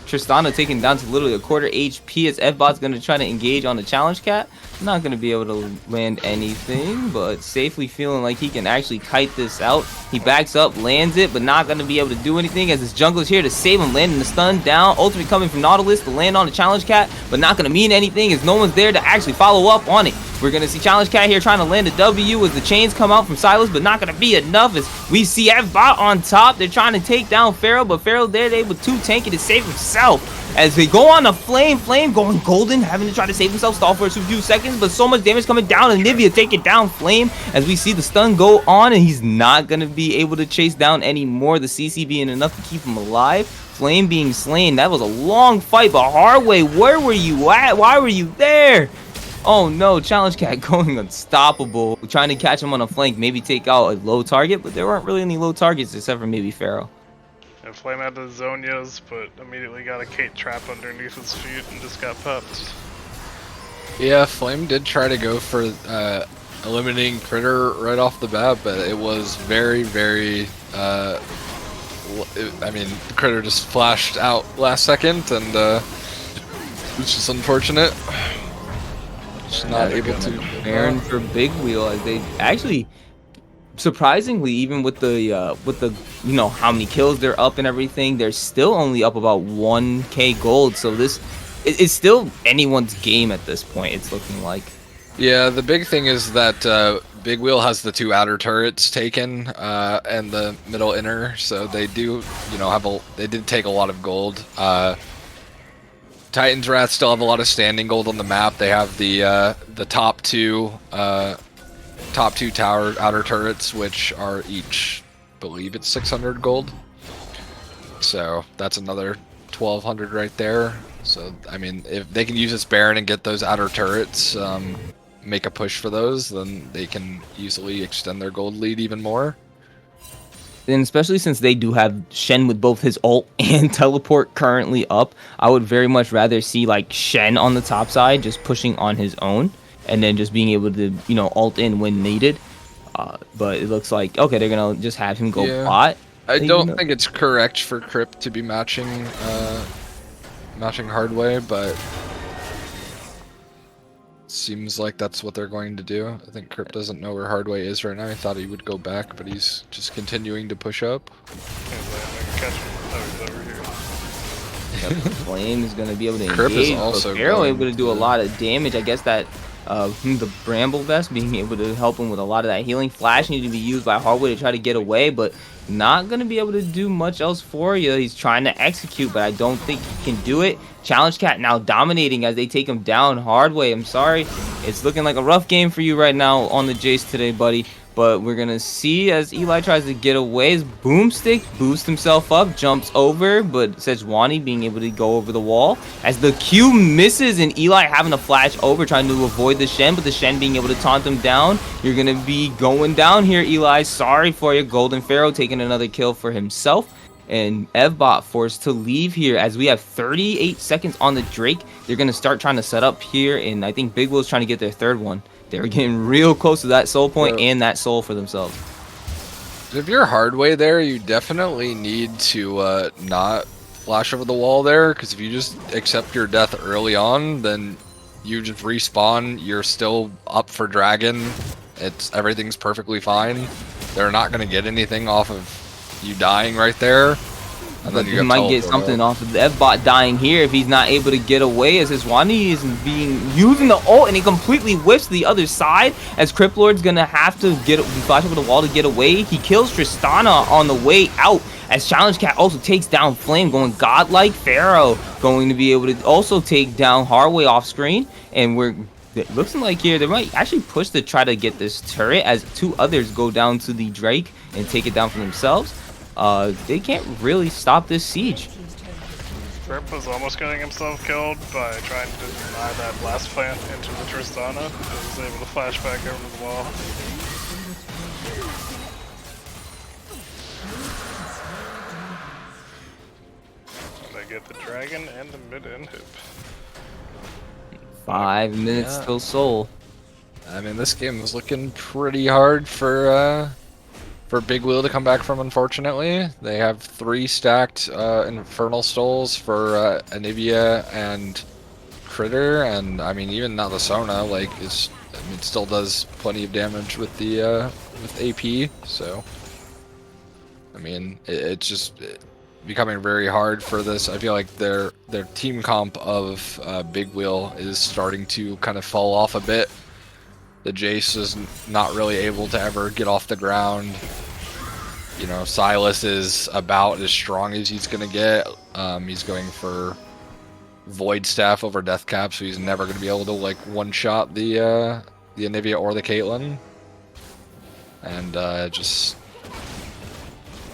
Tristana taken down to literally a quarter HP as F-Bot's going to try to engage on the challenge cat. Not going to be able to land anything, but safely feeling like he can actually kite this out. He backs up, lands it, but not going to be able to do anything as his jungler's here to save him, landing the stun down. Ultimate coming from Nautilus to land on the challenge cat, but not going to mean anything as no one's there to actually follow up on it. We're going to see Challenge Cat here trying to land a W as the chains come out from Silas, but not going to be enough as we see F-Bot on top. They're trying to take down Pharaoh, but Pharaoh there, able to tank it to save himself. As they go on a flame going golden, having to try to save himself, stall for a few seconds, but so much damage coming down, and Nivea taking down Flame as we see the stun go on, and he's not going to be able to chase down anymore. The CC being enough to keep him alive. Flame being slain. That was a long fight, but Hardway, where were you at? Why were you there? Oh no, Challenge Cat going unstoppable. Trying to catch him on a flank, maybe take out a low target, but there weren't really any low targets except for maybe Pharaoh. And Flame had the Zonias, but immediately got a Kate trap underneath his feet and just got popped. Yeah, Flame did try to go for eliminating Critter right off the bat, but it was very, very. I mean, Critter just flashed out last second, and it's just unfortunate. Just not able to. Baron for Big Wheel as they actually. Surprisingly, even with the you know how many kills they're up and everything, they're still only up about 1k gold. So this it's still anyone's game at this point. It's looking like. Yeah, the big thing is that Big Wheel has the 2 outer turrets taken and the middle inner, so they do, you know, they did take a lot of gold. Titan's Wrath still have a lot of standing gold on the map. They have the top two tower outer turrets, which are each, I believe it's 600 gold. So that's another 1200 right there. So I mean, if they can use this Baron and get those outer turrets, make a push for those, then they can easily extend their gold lead even more. And especially since they do have Shen with both his ult and teleport currently up, I would very much rather see like Shen on the top side just pushing on his own and then just being able to, you know, ult in when needed. But it looks like, okay, they're going to just have him go bot. I don't think it's correct for Crypt to be matching Hardway, but seems like that's what they're going to do. I think Crypt doesn't know where Hardway is right now. I thought he would go back, but he's just continuing to push up. Flame is going to be able to Crip engage, is also but Pharaoh going able to do a lot of damage. I guess that the Bramble Vest being able to help him with a lot of that healing. Flash needed to be used by Hardway to try to get away, but not going to be able to do much else for you. He's trying to execute, but I don't think he can do it. Challenge Cat now dominating as they take him down. Hardway, I'm sorry. It's looking like a rough game for you right now on the Jace today, buddy. But we're going to see as Eli tries to get away. His Boomstick boosts himself up, jumps over, but Sejuani being able to go over the wall. As the Q misses and Eli having to flash over, trying to avoid the Shen, but the Shen being able to taunt him down. You're going to be going down here, Eli. Sorry for you. Golden Pharaoh taking another kill for himself. And Evbot forced to leave here as we have 38 seconds on the Drake. They're going to start trying to set up here, and I think Big Will's trying to get their third one. They're getting real close to that soul point and that soul for themselves. If you're Hardway there, you definitely need to not flash over the wall there, because if you just accept your death early on, then you just respawn, you're still up for Dragon, everything's perfectly fine. They're not going to get anything off of you dying right there. And then he might get something off of the F-Bot dying here if he's not able to get away, as his Wani is using the ult and he completely whiffs the other side as Crypt Lord's gonna have to flash over the wall to get away. He kills Tristana on the way out as Challenge Cat also takes down Flame, going godlike. Pharaoh going to be able to also take down Hardway off screen, and it looks like here they might actually push to try to get this turret as 2 others go down to the Drake and take it down for themselves. They can't really stop this siege. Grip was almost getting himself killed by trying to deny that blast plant into the Tristana. He was able to flash back over the wall. And they get the dragon and the mid inhib. 5 minutes Yeah. till Soul. I mean, this game is looking pretty hard for Big Wheel to come back from, unfortunately. They have 3 stacked Infernal Souls for Anivia and Critter, and I mean, even not the Sona, like, it still does plenty of damage with the with AP, so I mean, it's just becoming very hard for this. I feel like their team comp of Big Wheel is starting to kind of fall off a bit. The Jace is not really able to ever get off the ground. You know, Silas is about as strong as he's gonna get. He's going for Void Staff over Death Cap, so he's never gonna be able to like one-shot the Anivia or the Caitlyn. And just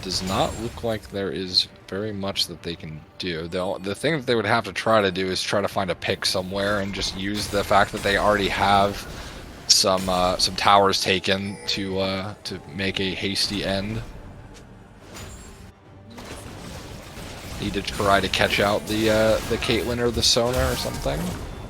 does not look like there is very much that they can do. The thing that they would have to try to do is try to find a pick somewhere and just use the fact that they already have some towers taken to make a hasty end. Need to try to catch out the Caitlyn or the Sona or something.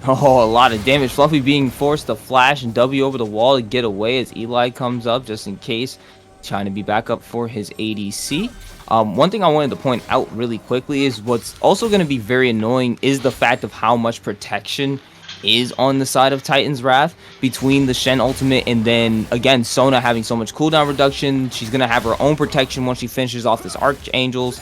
Oh, a lot of damage. Fluffy being forced to flash and W over the wall to get away as Eli comes up just in case, trying to be back up for his ADC. One thing I wanted to point out really quickly is what's also going to be very annoying is the fact of how much protection is on the side of Titan's Wrath between the Shen ultimate and then again Sona having so much cooldown reduction. She's going to have her own protection once she finishes off this Archangels.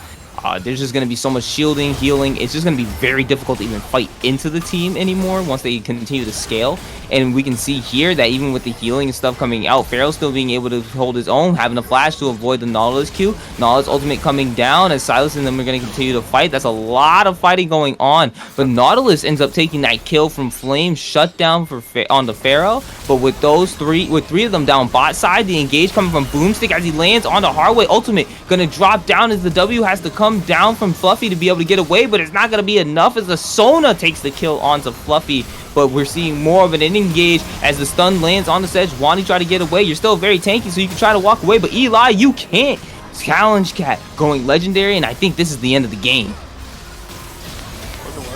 There's just going to be so much shielding, healing. It's just going to be very difficult to even fight into the team anymore once they continue to scale. And we can see here that even with the healing and stuff coming out, Pharaoh still being able to hold his own, having a flash to avoid the Nautilus Q. Nautilus ultimate coming down as Silas and them are going to continue to fight. That's a lot of fighting going on. But Nautilus ends up taking that kill from Flame, shut down on the Pharaoh. But with three of them down bot side, the engage coming from Boomstick as he lands on the Hardway ultimate. Going to drop down as the W has to come down from Fluffy to be able to get away, but it's not going to be enough as the Sona takes the kill onto Fluffy. But we're seeing more of an engage as the stun lands on the Sedge. Wani try to get away. You're still very tanky, so you can try to walk away, but Eli, you can't. Challenge Cat going legendary, and I think this is the end of the game.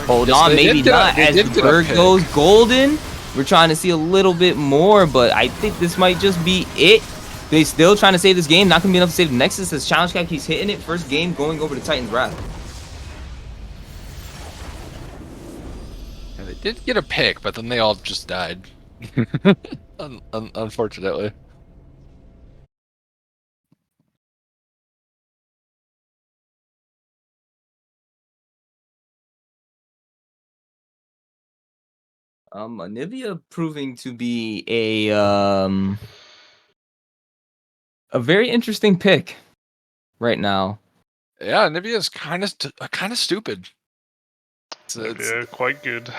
Hold on, maybe not. As Berg goes golden, we're trying to see a little bit more, but I think this might just be it. They still trying to save this game. Not going to be enough to save the Nexus as Challenge Cat keeps hitting it. First game going over to Titan's Wrath. Yeah, they did get a pick, but then they all just died. Unfortunately. Anivia proving to be a very interesting pick right now. Yeah, Nivea is kind of stupid. It's quite good.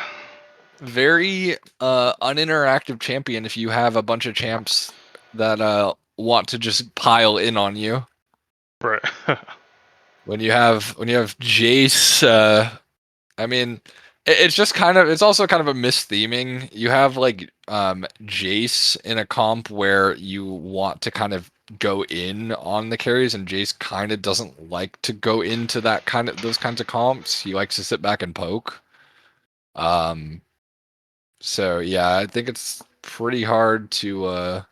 Very uninteractive champion if you have a bunch of champs that want to just pile in on you. Right. When you have Jace, I mean, it's also kind of a mistheming. You have like Jace in a comp where you want to kind of go in on the carries, and Jace kind of doesn't like to go into those kinds of comps. He likes to sit back and poke. So yeah, I think it's pretty hard to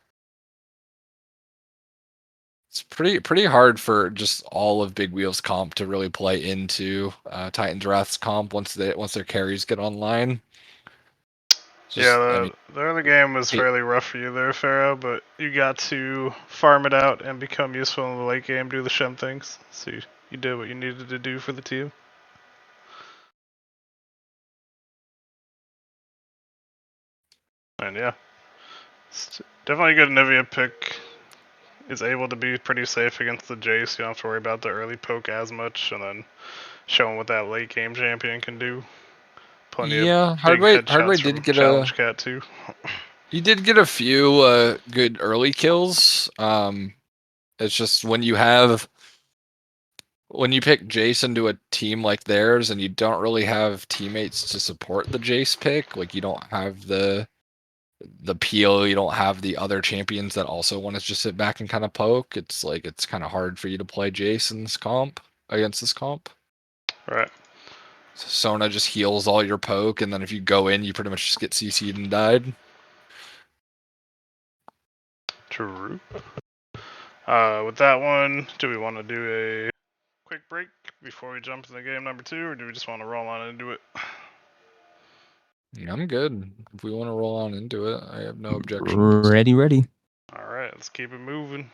it's pretty hard for just all of Big Wheel's comp to really play into Titan's Wrath's comp once their carries get online. The early game was fairly rough for you there, Pharaoh, but you got to farm it out and become useful in the late game, do the Shem things. So you did what you needed to do for the team. And yeah, it's definitely a good Nivea pick. Is able to be pretty safe against the Jace. You don't have to worry about the early poke as much, and then showing what that late game champion can do. Plenty of Hardway did get Challenge Cat too. He did get a few good early kills. It's just when you have when you pick Jace into a team like theirs and you don't really have teammates to support the Jace pick, like you don't have the peel, you don't have the other champions that also want to just sit back and kind of poke. It's like it's kind of hard for you to play Jace in this comp against this comp. Right. So Sona just heals all your poke, and then if you go in, you pretty much just get CC'd and died. True. With that one, do we want to do a quick break before we jump into game number 2, or do we just want to roll on into it? Yeah, I'm good. If we want to roll on into it, I have no objections. Ready. Alright, let's keep it moving.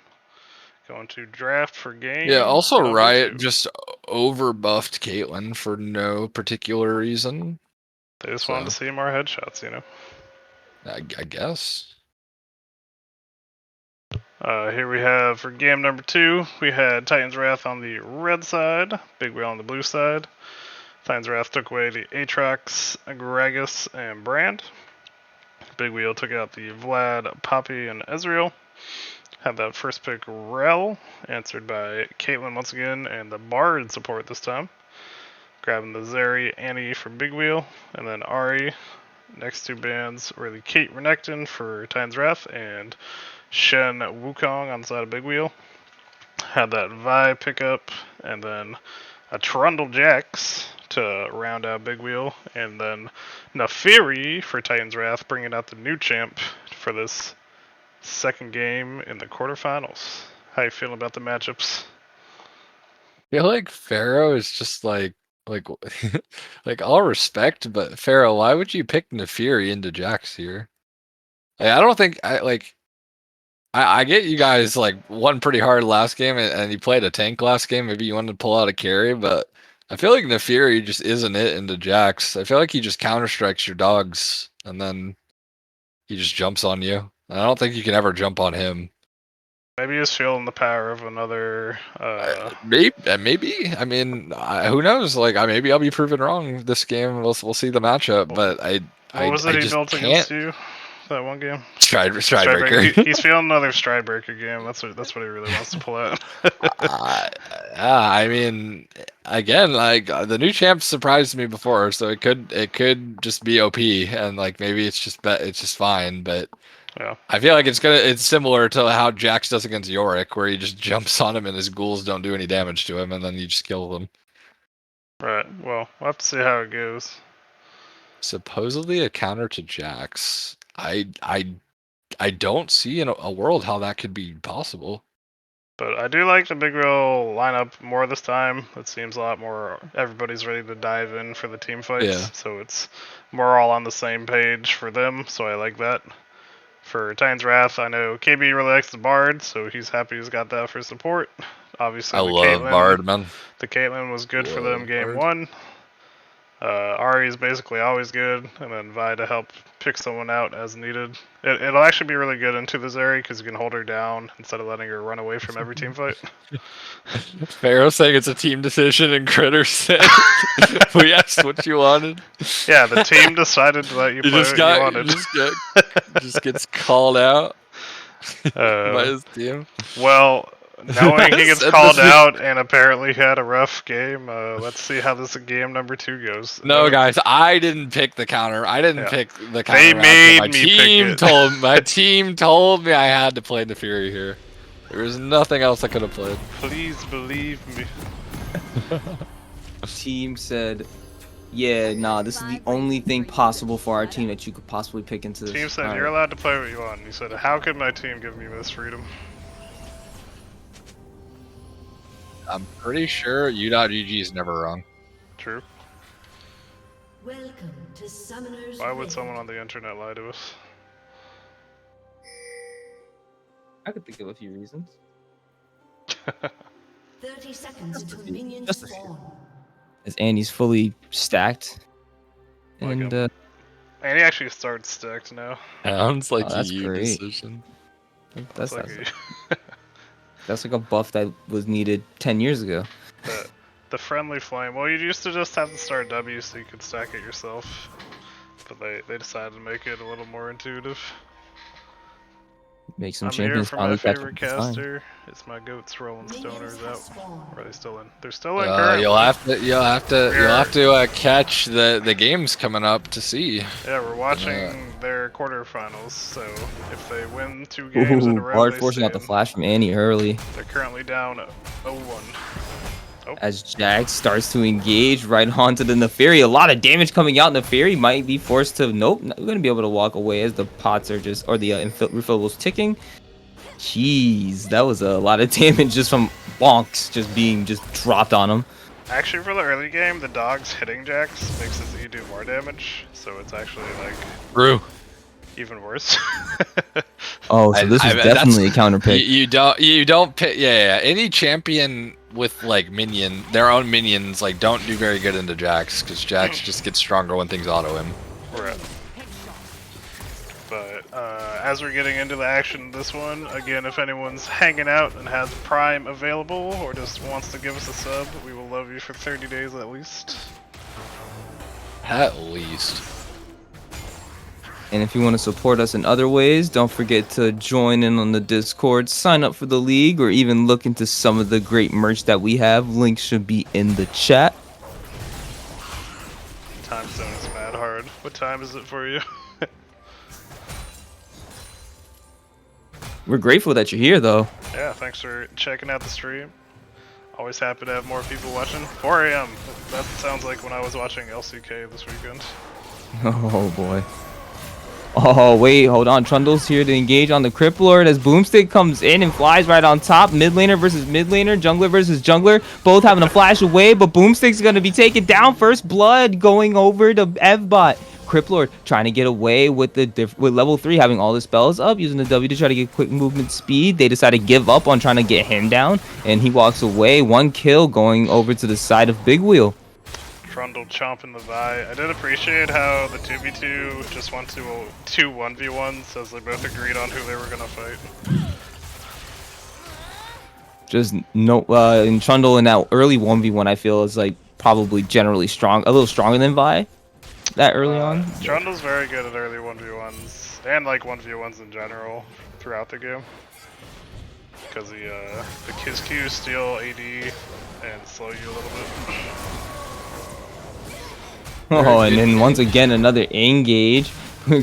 Going to draft for game. Yeah, also number Riot 2. just overbuffed Caitlyn for no particular reason. They just wanted to see more headshots, you know? I guess. Here we have, for game number 2, we had Titan's Wrath on the red side, Big Wheel on the blue side. Titan's Wrath took away the Aatrox, Gragas, and Brand. Big Wheel took out the Vlad, Poppy, and Ezreal. Had that first pick Rel, answered by Caitlyn once again, and the Bard support this time. Grabbing the Zeri, Annie for Big Wheel, and then Ari. Next 2 bands were the Kate Renekton for Titan's Wrath, and Shen Wukong on the side of Big Wheel. Had that Vi pickup, and then a Trundle Jax to round out Big Wheel, and then Nafiri for Titan's Wrath, bringing out the new champ for this second game in the quarterfinals. How you feeling about the matchups? I feel like Pharaoh is just like like all respect, but Pharaoh, why would you pick Nefiri into Jax here? Like, I don't think I get you guys like won pretty hard last game and you played a tank last game. Maybe you wanted to pull out a carry, but I feel like Nefiri just isn't it into Jax. I feel like he just counter strikes your dogs and then he just jumps on you. I don't think you can ever jump on him. Maybe he's feeling the power of another. Maybe. I mean, who knows? Like, maybe I'll be proven wrong this game. We'll see the matchup, but What was it I he just built can't. against you? That one game. Stridebreaker. He's feeling another Stridebreaker game. That's what he really wants to pull out. I mean, again, like the new champ surprised me before, so it could just be OP and like maybe it's just fine, but. Yeah. I feel like it's similar to how Jax does against Yorick, where he just jumps on him and his ghouls don't do any damage to him, and then you just kill them. Right. Well, we'll have to see how it goes. Supposedly a counter to Jax. I don't see in a world how that could be possible. But I do like the Big Wheel lineup more this time. It seems a lot more. Everybody's ready to dive in for the team fights, Yeah. so it's more all on the same page for them. So I like that. For Titan's Wrath, I know KB really likes the Bard, so he's happy he's got that for support. Obviously, I love Bard, man. The Caitlyn was good for them game Bard. 1. Ari is basically always good, and then Vi to help pick someone out as needed. It'll actually be really good into the Zeri because you can hold her down instead of letting her run away from every team fight. Pharaoh saying it's a team decision, and Critter said we asked what you wanted. Yeah, the team decided to let you play what you wanted. Just gets called out by his team. Well, knowing he gets called out and apparently had a rough game, let's see how this game number 2 goes. No, guys, I didn't pick the counter. I didn't pick the counter. They made me pick it. My team told me I had to play the Fury here. There was nothing else I could have played. Please believe me. Team said, yeah, nah, this is the only thing possible for our team that you could possibly pick into this. Team said, you're allowed to play what you want. And he said, how could my team give me this freedom? I'm pretty sure U.GG is never wrong. True. Welcome to Summoner's Why would Rift. someone on the internet lie to us? I could think of a few reasons. 30 seconds until minions Just a few. spawn. As Andy's fully stacked. And And he actually starts stacked now. Sounds like that's a great. decision. that's Like that's like a buff that was needed 10 years ago. the friendly flame. Well, you used to just have to start W so you could stack it yourself. But they decided to make it a little more intuitive. Make some I'm here champions for my finally catch up favorite with time. caster. It's my goats rolling Minions stoners have out. spawned. Or are they still in? They're still in currently. You'll have to catch the games coming up to see. Yeah, we're watching their quarterfinals. So if they win 2 games in a Ooh, row, Bard they forcing stay out the in. flash from Annie early. They're currently down 0-1. As Jax starts to engage right onto the Neferi. A lot of damage coming out. Neferi might be forced to... Nope, not going to be able to walk away as the pots are just... Or the refillables ticking. Jeez, that was a lot of damage just from bonks just being dropped on him. Actually, for the early game, the dogs hitting Jax makes his E do more damage. So it's actually like Rue. even worse. Oh, so this was definitely a counter pick. You don't pick. Yeah. Any champion with like their own minions, like don't do very good into Jax because Jax just gets stronger when things auto him. Right. But as we're getting into the action of this one, again, if anyone's hanging out and has Prime available or just wants to give us a sub, we will love you for 30 days at least. At least. And if you want to support us in other ways, don't forget to join in on the Discord, sign up for the league, or even look into some of the great merch that we have. Links should be in the chat. Time zone is mad hard. What time is it for you? We're grateful that you're here, though. Yeah, thanks for checking out the stream. Always happy to have more people watching. 4 a.m. That sounds like when I was watching LCK this weekend. Oh, boy. Oh, wait, hold on. Trundle's here to engage on the Crypt Lord as Boomstick comes in and flies right on top. Mid laner versus mid laner, jungler versus jungler. Both having a flash away, but Boomstick's going to be taken down. First blood going over to Evbot. Crypt Lord trying to get away with with level 3, having all the spells up, using the W to try to get quick movement speed. They decide to give up on trying to get him down, and he walks away. 1 kill going over to the side of Big Wheel. Trundle chomping the Vi. I did appreciate how the 2v2 just went to 2 1v1s as they both agreed on who they were gonna fight. Just no, in Trundle in that early 1v1, I feel is like probably generally strong, a little stronger than Vi. That early on. Trundle's very good at early 1v1s and like 1v1s in general throughout the game. Because his Q's steal AD and slow you a little bit. Oh, and then once again another engage.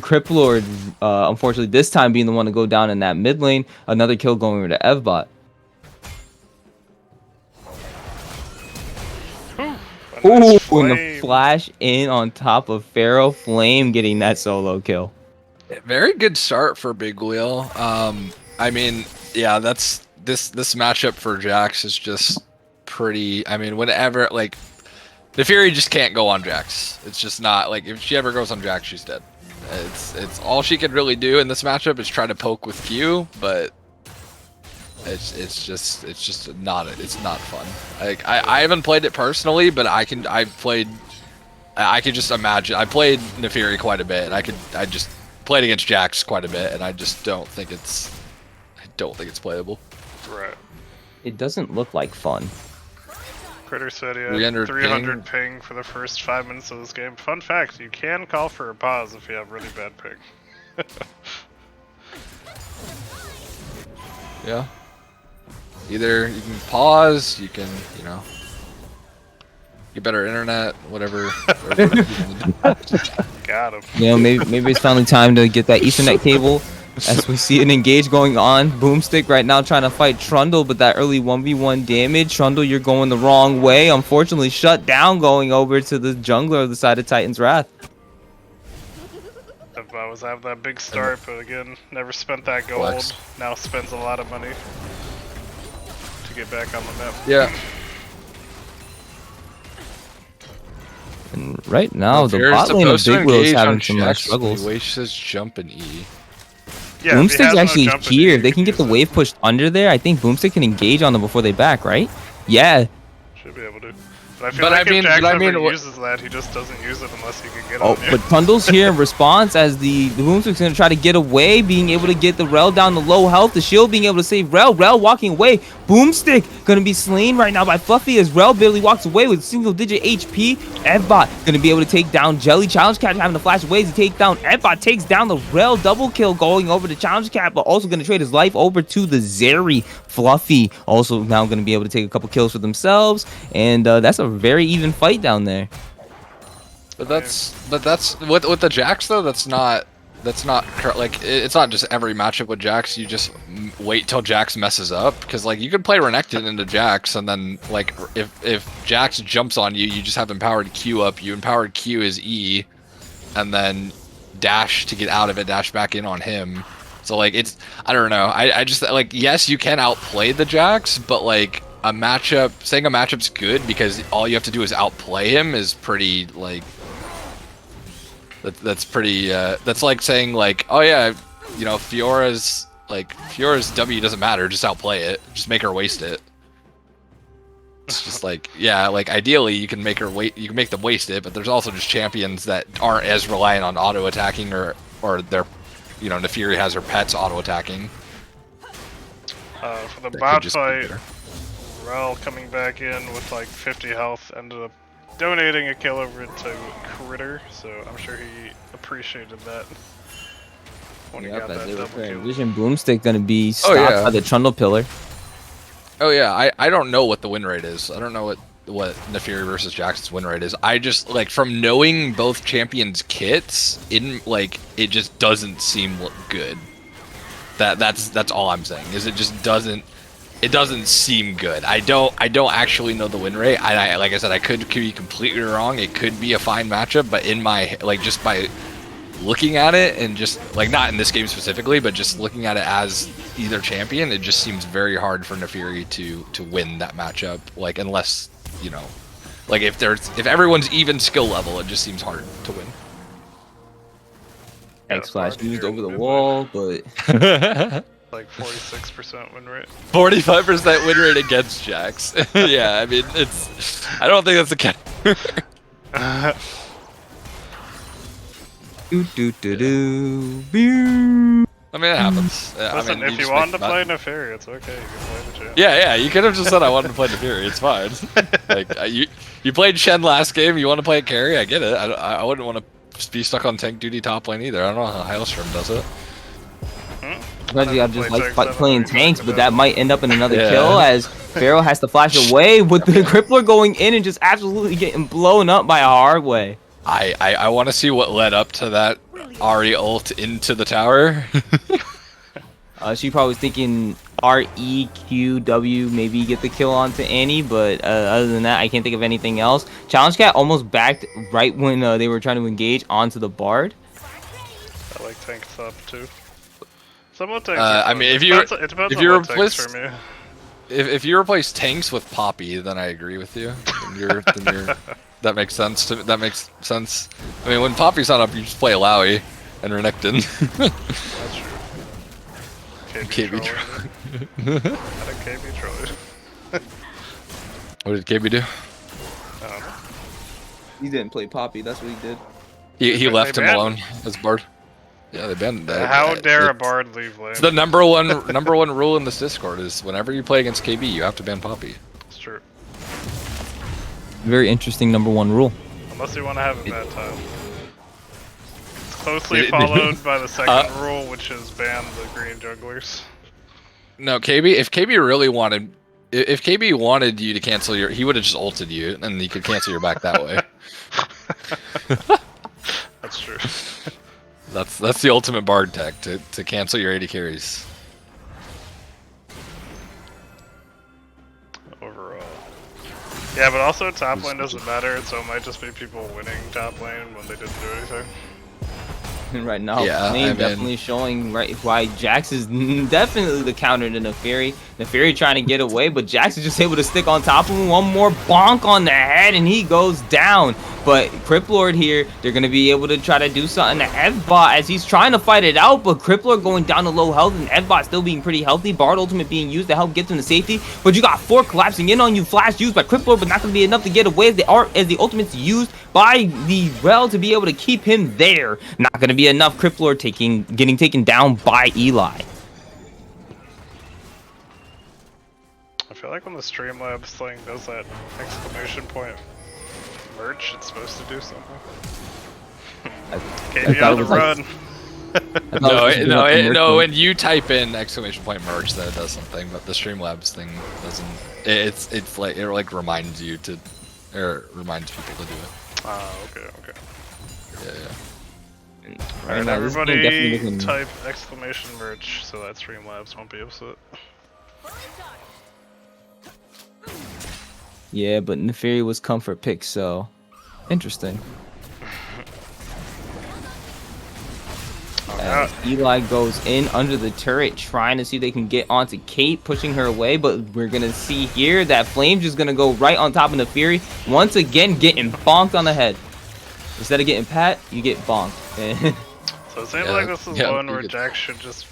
Crypt Lord, unfortunately this time being the one to go down in that mid lane. Another kill going over to Evbot. Ooh, and the flash in on top of Pharaoh Flame getting that solo kill. Very good start for Big Wheel. I mean, yeah, that's this matchup for Jax is just pretty. I mean, whenever like the Fury just can't go on Jax. It's just not like if she ever goes on Jax, she's dead. It's all she could really do in this matchup is try to poke with Q, but it's just not fun. Like I haven't played it personally, but I can just imagine. I played Neferi quite a bit, and I just played against Jax quite a bit, and I just don't think it's playable. Right. It doesn't look like fun. Critter said he had 300 ping for the first 5 minutes of this game. Fun fact, you can call for a pause if you have really bad ping. Yeah. Either you can pause, you can, get better internet, whatever. Got him. You know, maybe it's finally time to get that Ethernet cable. As we see an engage going on. Boomstick right now trying to fight Trundle, but that early 1v1 damage. Trundle, you're going the wrong way. Unfortunately, shut down going over to the jungler of the side of Titan's Wrath. I was having that big start, but again, never spent that gold. Flex. Now spends a lot of money to get back on the map. Yeah. And right now, the bot lane of Big Wheel is having some struggles. He wastes his jump and E. Yeah, Boomstick's actually here. If they can use get the it. wave pushed under there, I think Boomstick can engage on them before they back, right? Yeah. Should be able to. But I feel like if Jax ever what- uses that, he just doesn't use that, he just doesn't use it unless he can get Oh, on you. but Tundle's here in response as the Boomstick's going to try to get away, being able to get the Rel down to low health. The shield being able to save Rel. Rel walking away. Boomstick going to be slain right now by Fluffy as Rel barely walks away with single-digit HP. Evbot going to be able to take down Jelly. Challenge Cat having to flash away to take down Evbot. Takes down the Rel. Double kill going over to Challenge Cat, but also going to trade his life over to the Zeri. Fluffy also now going to be able to take a couple kills for themselves, and that's a very even fight down there. But that's with the Jax though. That's not like it's not just every matchup with Jax. You just wait till Jax messes up, because like you could play Renekton into Jax, and then like if Jax jumps on you, you just have empowered Q up. You empowered Q is E, and then dash to get out of it, dash back in on him. So like it's, I don't know. I just like, yes, you can outplay the Jax, but like a matchup, saying a matchup's good because all you have to do is outplay him is pretty like. That's pretty. That's like saying like, oh yeah, you know, Fiora's W doesn't matter. Just outplay it. Just make her waste it. It's just like, yeah, like ideally you can make her wait. You can make them waste it, but there's also just champions that aren't as reliant on auto attacking or their, you know, Nefiri has her pets auto attacking. For the bot fight, Rel coming back in with like 50 health ended up donating a kill over to Critter, so I'm sure he appreciated that when he got that double kill. Vision Boomstick gonna be stopped by the Trundle Pillar. Oh yeah, I don't know what the win rate is. I don't know what Nefiri versus Jackson's win rate is. I just like, from knowing both champions' kits, it just doesn't seem good. That's all I'm saying. Is it just doesn't. It doesn't seem good. I don't actually know the win rate. I like I said, I could be completely wrong. It could be a fine matchup, but in my, like, just by looking at it and just like, not in this game specifically, but just looking at it as either champion, it just seems very hard for Nefiri to win that matchup. Like, unless, you know, like if everyone's even skill level, it just seems hard to win. X Flash used over the wall, but like 46% win rate. 45% win rate against Jax. Yeah, I mean, I don't think that's the case. I mean, it happens. Listen, if you wanted to play Nefiri, it's okay. You can play the champ. Yeah, you could have just said I wanted to play Nefiri. It's fine. Like you played Shen last game. You want to play a carry? I get it. I wouldn't want to be stuck on tank duty top lane either. I don't know how Hailstorm does it. Sometimes you gotta just like playing tanks, but that might end up in another kill as Pharaoh has to flash away with the Crippler going in and just absolutely getting blown up by a hard way. I want to see what led up to that Ahri ult into the tower. She probably was thinking REQW, maybe get the kill onto Annie, but other than that, I can't think of anything else. Challenge Cat almost backed right when they were trying to engage onto the Bard. I like tanks up too. Somewhat tanks. I mean, if you replace for me. If you replace tanks with Poppy, then I agree with you. That makes sense. That makes sense. I mean, when Poppy's not up, you just play Alawi and Renekton. That's true. KB trolling. I think KB trolled. What did KB do? I don't know. He didn't play Poppy, that's what he did. He left him alone as Bard. Yeah, they banned that. How dare a Bard leave lane? It's the number one rule in this Discord is whenever you play against KB, you have to ban Poppy. It's true. Very interesting #1 rule. Unless you want to have a bad time. It's closely followed by the second rule, which is ban the green junglers. No, KB. If KB really wanted, if KB wanted you to cancel your, he would have just ulted you, and you could cancel your back that way. That's true. That's the ultimate Bard tech to cancel your 80 carries. Overall. Yeah, but also top lane doesn't matter, so it might just be people winning top lane when they didn't do anything. Right now, yeah, definitely showing why Jax is definitely the counter to Nefiri. Neferi trying to get away, but Jax is just able to stick on top of him. One more bonk on the head, and he goes down. But Criplord here, they're going to be able to try to do something to Evbot as he's trying to fight it out, but Criplord going down to low health, and Evbot still being pretty healthy. Bard ultimate being used to help get them to safety, but you got 4 collapsing in on you. Flash used by Criplord, but not going to be enough to get away as the ultimate's used by the Rel to be able to keep him there. Not going to be enough. Criplord getting taken down by Eli. I feel like when the Streamlabs thing does that exclamation point merch, it's supposed to do something. KD on the run. No. When you type in exclamation point merch, that it does something, but the Streamlabs thing doesn't. It's like it like reminds you to, or reminds people to do it. Oh, okay. Yeah. Alright, everybody type exclamation merch so that Streamlabs won't be upset. Yeah, but Neferi was comfort pick, so interesting. Eli goes in under the turret, trying to see if they can get onto Kate, pushing her away, but we're going to see here that Flame's just going to go right on top of Neferi, once again getting bonked on the head. Instead of getting pat, you get bonked. So it seems like this is one where Jax should just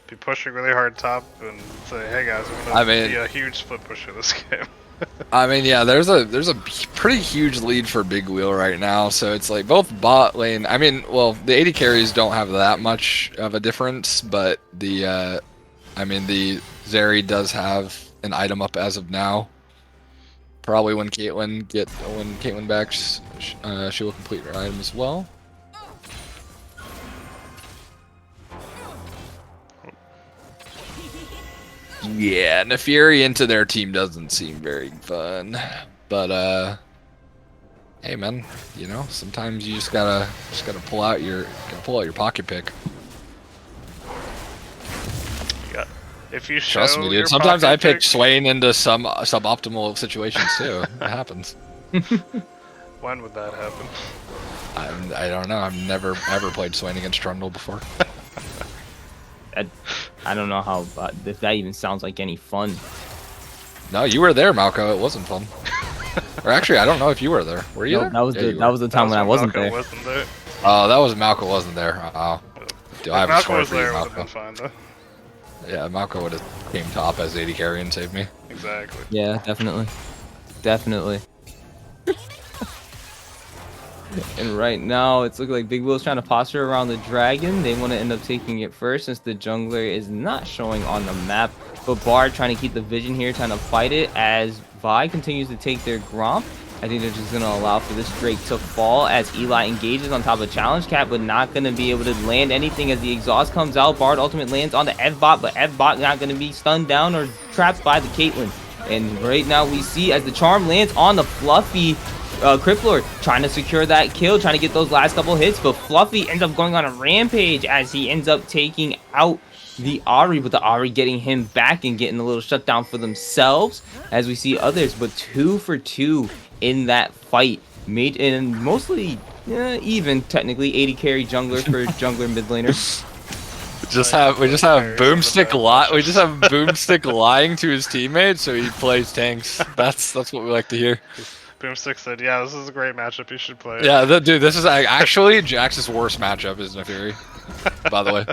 be pushing really hard top and say, hey guys, we're going to be a huge split pusher this game. I mean, yeah, there's a pretty huge lead for Big Wheel right now, so it's like both bot lane. I mean, well, the AD carries don't have that much of a difference, but the Zeri does have an item up as of now. Probably when Caitlyn backs, she will complete her item as well. Yeah, Neferi into their team doesn't seem very fun, but hey man, you know, sometimes you just gotta pull out your pocket pick. Yeah, if you show Trust me, dude. Sometimes I pick Swain into some suboptimal situations too. It happens. When would that happen? I don't know. I've never ever played Swain against Trundle before. I don't know how if that even sounds like any fun. No, you were there, Malco. It wasn't fun. Or actually, I don't know if you were there. Were you there? That was the time when I wasn't there. Oh, that was Malco wasn't there. Oh, dude, I have a score for you, Malco. Malco. Been fine, though. Yeah, Malco would have came top as AD carry and saved me. Exactly. Yeah, definitely. And right now, it's looking like Big Will's trying to posture around the dragon. They want to end up taking it first since the jungler is not showing on the map. But Bard trying to keep the vision here, trying to fight it as Vi continues to take their Gromp. I think they're just going to allow for this Drake to fall as Eli engages on top of Challenge Cat, but not going to be able to land anything as the exhaust comes out. Bard ultimate lands on the Evbot, but Evbot not going to be stunned down or trapped by the Caitlyn. And right now we see as the charm lands on the Fluffy, Crippler trying to secure that kill, trying to get those last couple hits, but Fluffy ends up going on a rampage as he ends up taking out the Ahri, but the Ahri getting him back and getting a little shutdown for themselves as we see others, but 2 for 2 in that fight, made in mostly even technically 80 carry jungler for jungler mid laner. We just have Boomstick lying to his teammates, so he plays tanks. That's what we like to hear. Boomstick said, "Yeah, this is a great matchup. You should play." Yeah, dude, this is actually Jax's worst matchup is Neferi. By the way.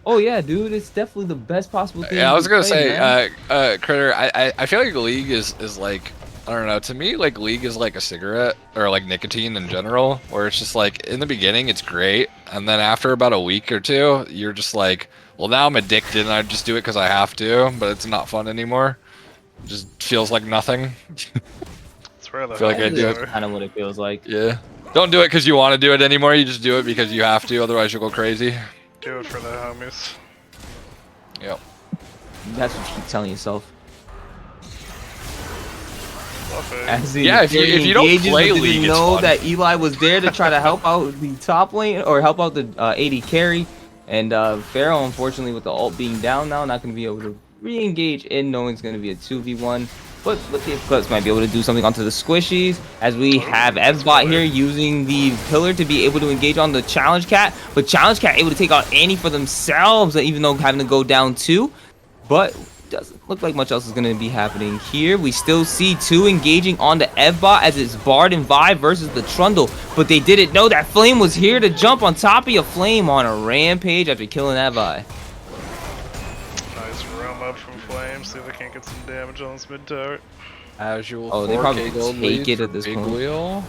Oh yeah, dude, it's definitely the best possible thing. Yeah, I was gonna say, man. Critter, I feel like League is like, I don't know, to me, like, League is like a cigarette, or like nicotine in general, where it's just like, in the beginning, it's great, and then after about a week or two, you're just like, well, now I'm addicted, and I just do it because I have to, but it's not fun anymore. It just feels like nothing. It's rare, I feel like I do it. Kind of what it feels like. Yeah. Don't do it because you want to do it anymore, you just do it because you have to, otherwise you'll go crazy. Do it for the homies. Yep. That's what you keep telling yourself. Yeah, if you don't play League, it's know fun. That Eli was there to try to help out the top lane or help out the AD carry, and Pharaoh, unfortunately, with the ult being down now, not going to be able to re-engage in, knowing it's going to be a 2v1. But the Eclipse might be able to do something onto the squishies, as we have Evbot here using the pillar to be able to engage on the Challenge Cat, but Challenge Cat able to take out Annie for themselves, even though having to go down 2. but doesn't look like much else is going to be happening here. We still see 2 engaging on the Evbot as it's Bard and Vi versus the Trundle, but they didn't know that Flame was here to jump on top of your Flame on a rampage after killing that Vi. Nice roam up from Flame. See if they can't get some damage on this mid turret. Casual. Oh, they 4K probably gold take lead it for at this Big point. Wheel.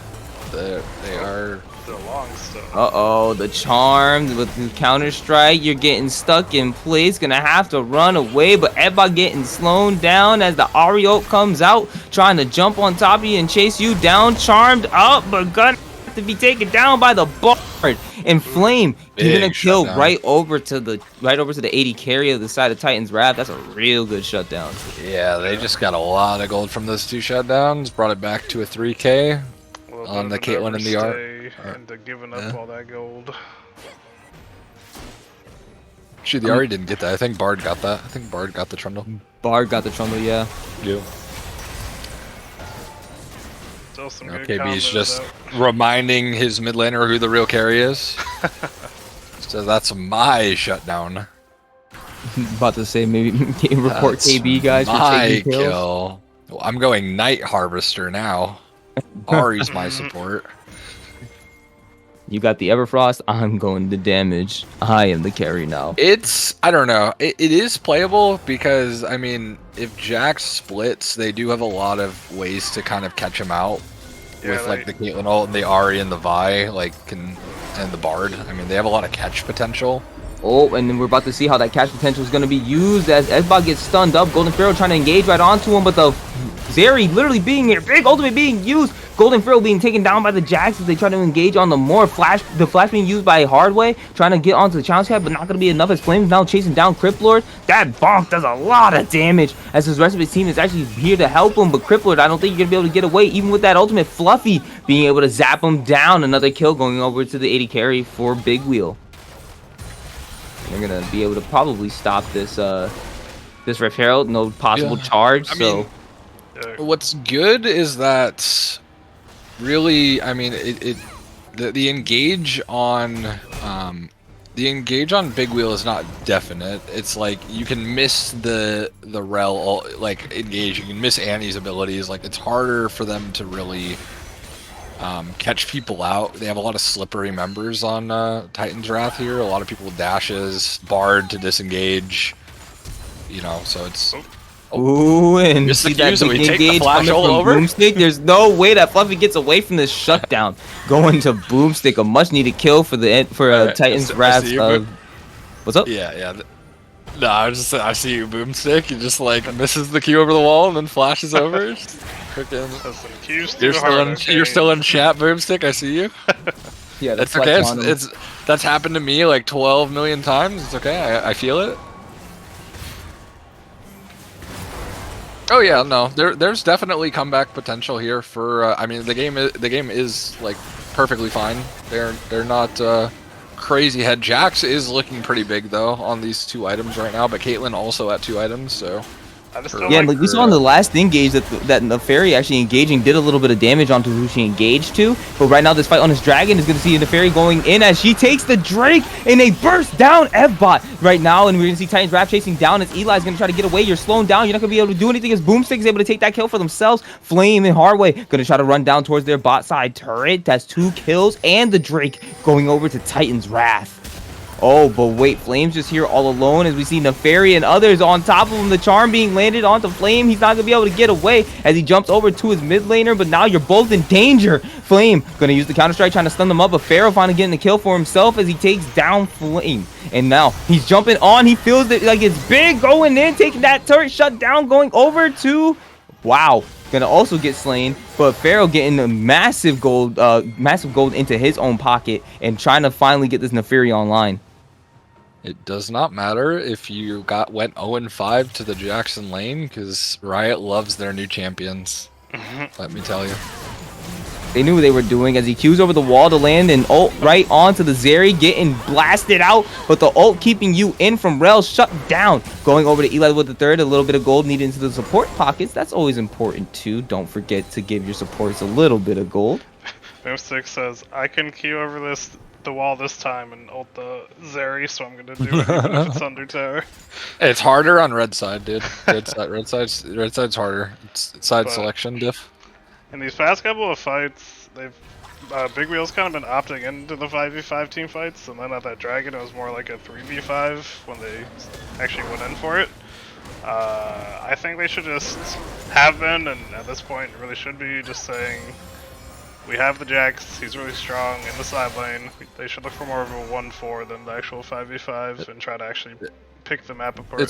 They are. The long stuff. Uh-oh, the Charmed with the Counter-Strike. You're getting stuck in place. Gonna have to run away, but Ebba getting slowed down as the Ariot comes out, trying to jump on top of you and chase you down. Charmed up, but gonna have to be taken down by the Bard. And Flame, he's gonna Big kill shutdown. right over to the 80 carry of the side of Titan's Wrath. That's a real good shutdown. Yeah, they just got a lot of gold from those 2 shutdowns. Brought it back to a 3K. A little On bit the of an Caitlyn and the art. overstay into giving up all that gold. Actually, the Ari didn't get that. I think Bard got that. I think Bard got the Trundle. Bard got the Trundle, yeah. Yeah. Still some You know, good KB's combos just out. reminding his mid laner who the real carry is. So that's my shutdown. About to say maybe report That's KB guys for my taking kills. kill. Well, I'm going Night Harvester now. Ari's my support. You got the Everfrost. I'm going the damage. I am the carry now. It's, I don't know. It is playable because, I mean, if Jax splits, they do have a lot of ways to kind of catch him out. Yeah, With like the Caitlyn ult and the Ari and the Vi, like, and the Bard. I mean, they have a lot of catch potential. Oh, and then we're about to see how that catch potential is going to be used as Esbot gets stunned up. Golden Pharaoh trying to engage right onto him, but the Zeri literally being here. Big ultimate being used. Golden Pharaoh being taken down by the Jax as they try to engage on the the flash being used by Hardway, trying to get onto the challenge pad, but not going to be enough as Flames now chasing down Criplord. That bonk does a lot of damage as his rest of his team is actually here to help him, but Criplord, I don't think you're going to be able to get away, even with that ultimate. Fluffy being able to zap him down. Another kill going over to the 80 carry for Big Wheel. They're going to be able to probably stop this this Rift Herald, no possible charge, I so... mean, what's good is that really, I mean, the engage on Big Wheel is not definite. It's like you can miss the Rel like engage. You can miss Annie's abilities. Like it's harder for them to really catch people out. They have a lot of slippery members on Titan's Wrath here. A lot of people with dashes, Bard to disengage. You know, so it's. Ooh, and Missed the see that cue, so we big take the engage flash coming all from over? Boomstick. There's no way that Fluffy gets away from this shutdown. Going to Boomstick, a much-needed kill for the Alright, Titan's I Wrath. see you, What's up? Yeah. No, I see you, Boomstick. You just like misses the cue over the wall and then flashes over. Freaking. Listen, Q's too hard, okay? You're still in chat, Boomstick. I see you. Yeah, That's okay. That's happened to me like 12 million times. It's okay. I feel it. Oh yeah, no. There's definitely comeback potential here for. I mean, the game is like perfectly fine. They're not crazy head. Jax is looking pretty big though on these 2 items right now, but Caitlyn also at 2 items. So I just don't Yeah, like like we saw in the last engage that the Fairy actually engaging did a little bit of damage onto who she engaged to. But right now, this fight on this Dragon is going to see the Fairy going in as she takes the Drake and they burst down Evbot right now. And we're going to see Titan's Wrath chasing down as Eli's going to try to get away. You're slowing down. You're not going to be able to do anything as Boomstick is able to take that kill for themselves. Flame and Hardway going to try to run down towards their bot side turret. That's 2 kills and the Drake going over to Titan's Wrath. Oh, but wait, Flame's just here all alone as we see Neferi and others on top of him. The charm being landed onto Flame. He's not going to be able to get away as he jumps over to his mid laner, but now you're both in danger. Flame going to use the Counter-Strike, trying to stun them up, but Pharaoh finally getting the kill for himself as he takes down Flame. And now he's jumping on. He feels it like it's big going in, taking that turret shut down, going over to... Wow. Gonna also get slain, but Pharaoh getting a massive gold into his own pocket and trying to finally get this Neferi online. it does not matter if you went 0-5 to the Jackson lane, because Riot loves their new champions. Let me tell you. They knew what they were doing as he cues over the wall to land and ult right onto the Zeri, getting blasted out, but the ult keeping you in from Rel shut down. Going over to Eli with the third, a little bit of gold needed into the support pockets. That's always important too. Don't forget to give your supports a little bit of gold. Boomstick says, I can queue over this the wall this time and ult the Zeri, so I'm gonna do it even if it's under tower. It's harder on red side, dude. Red side's harder. It's side But- selection diff. In these past couple of fights, they've Big Wheel's kind of been opting into the 5v5 team fights, and then at that Dragon it was more like a 3v5 when they actually went in for it. I think they should just have been, and at this point really should be, just saying, we have the Jax, he's really strong in the side lane. They should look for more of a 1-4 than the actual 5v5 and try to actually pick the map apart.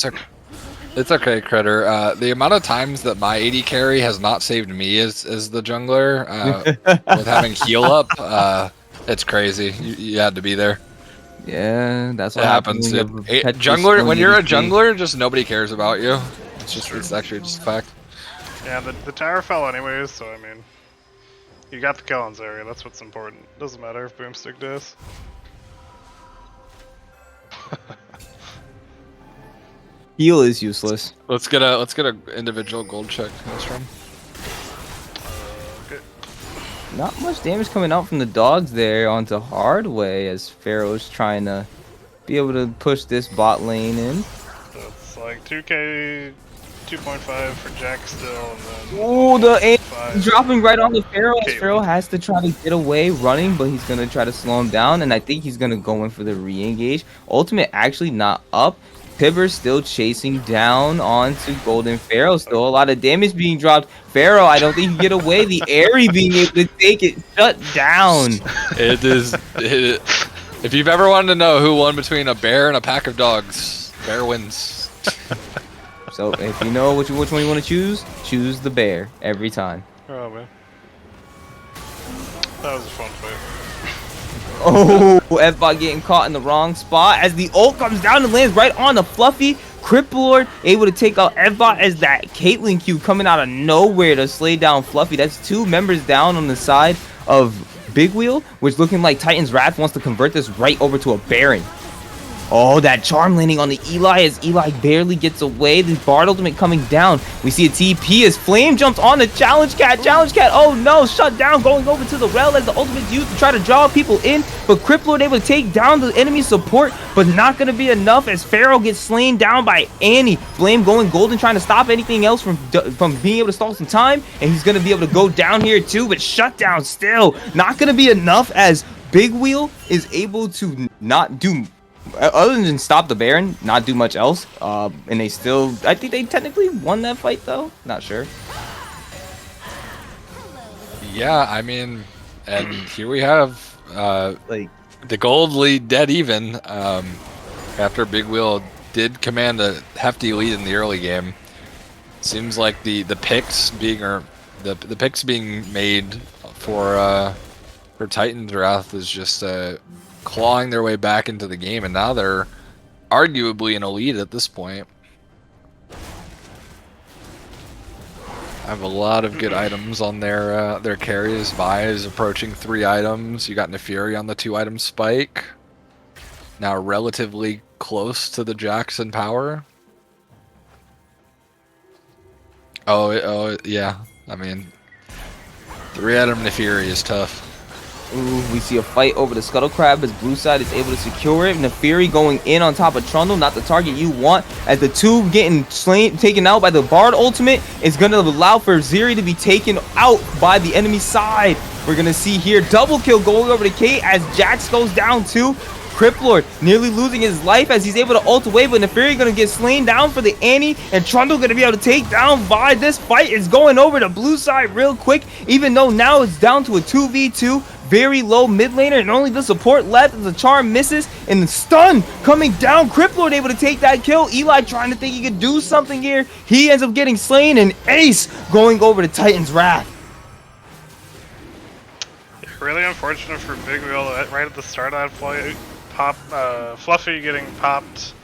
It's okay, Critter. The amount of times that my AD carry has not saved me as the jungler with having heal up, it's crazy. You had to be there. Yeah, that's It what happens. when you have a Dude. Petrus Jungler, when you're a ADC. jungler, just nobody cares about you. It's actually just a fact. Yeah, the tower fell anyways, so I mean, you got the kill on Zarya, that's what's important. Doesn't matter if Boomstick does. Heal is useless. Let's get a individual gold check this round. Okay. Not much damage coming out from the dogs there onto Hardway as Pharaoh's trying to be able to push this bot lane in. So it's like 2k, 2.5 for Jack still, and then. Ooh, the aim 5. dropping right on the Pharaoh. Caitlyn. Pharaoh has to try to get away running, but he's gonna try to slow him down, and I think he's gonna go in for the re-engage. Ultimate actually not up. Pibber's still chasing down onto Golden Pharaoh. Still a lot of damage being dropped. Pharaoh, I don't think he can get away. The Airy being able to take it shut down. It is. If you've ever wanted to know who won between a bear and a pack of dogs, bear wins. So if you know which one you want to choose the bear every time. Oh man. That was a fun fight. Oh, F-Bot getting caught in the wrong spot as the ult comes down and lands right on the Fluffy. Cripplord able to take out F-Bot as that Caitlyn Q coming out of nowhere to slay down Fluffy. That's 2 members down on the side of Big Wheel, which looking like Titan's Wrath wants to convert this right over to a Baron. Oh, that charm landing on the Eli as Eli barely gets away. The Bard ultimate coming down. We see a TP as Flame jumps on the Challenge Cat. Challenge Cat, oh no, shut down, going over to the rail as the ultimate used to try to draw people in. But Cripplord able to take down the enemy support, but not going to be enough as Pharaoh gets slain down by Annie. Flame going golden, trying to stop anything else from being able to stall some time. And he's going to be able to go down here too, but shutdown still not going to be enough as Big Wheel is able to not do other than stop the Baron, not do much else. And they still, I think they technically won that fight though. Not sure. Yeah, I mean, and here we have Like, the gold lead dead even. After Big Wheel did command a hefty lead in the early game. Seems like the picks being the picks being made for Titan's Wrath is just clawing their way back into the game, and now they're arguably in a lead at this point. Have a lot of good items on their carries. Vi is approaching 3 items. You got Neferi on the 2-item spike. Now relatively close to the Jackson power. Oh yeah. I mean, 3-item Neferi is tough. ooh, we see a fight over the Scuttle Crab as Blue Side is able to secure it. Neferi going in on top of Trundle, not the target you want. As the 2 getting taken out by the Bard ultimate is going to allow for Zeri to be taken out by the enemy side. We're going to see here double kill going over to Kate as Jax goes down too. Cripplord nearly losing his life as he's able to ult away, but Neferi gonna get slain down for the Annie, and Trundle gonna be able to take down Vi. This fight is going over to Blue Side real quick, even though now it's down to a 2v2. Very low mid laner, and only the support left as the charm misses, and the stun coming down. Cripplord able to take that kill. Eli trying to think he could do something here. He ends up getting slain, and Ace going over to Titan's Wrath. Really unfortunate for Big Wheel right at the start of that fight. Fluffy getting popped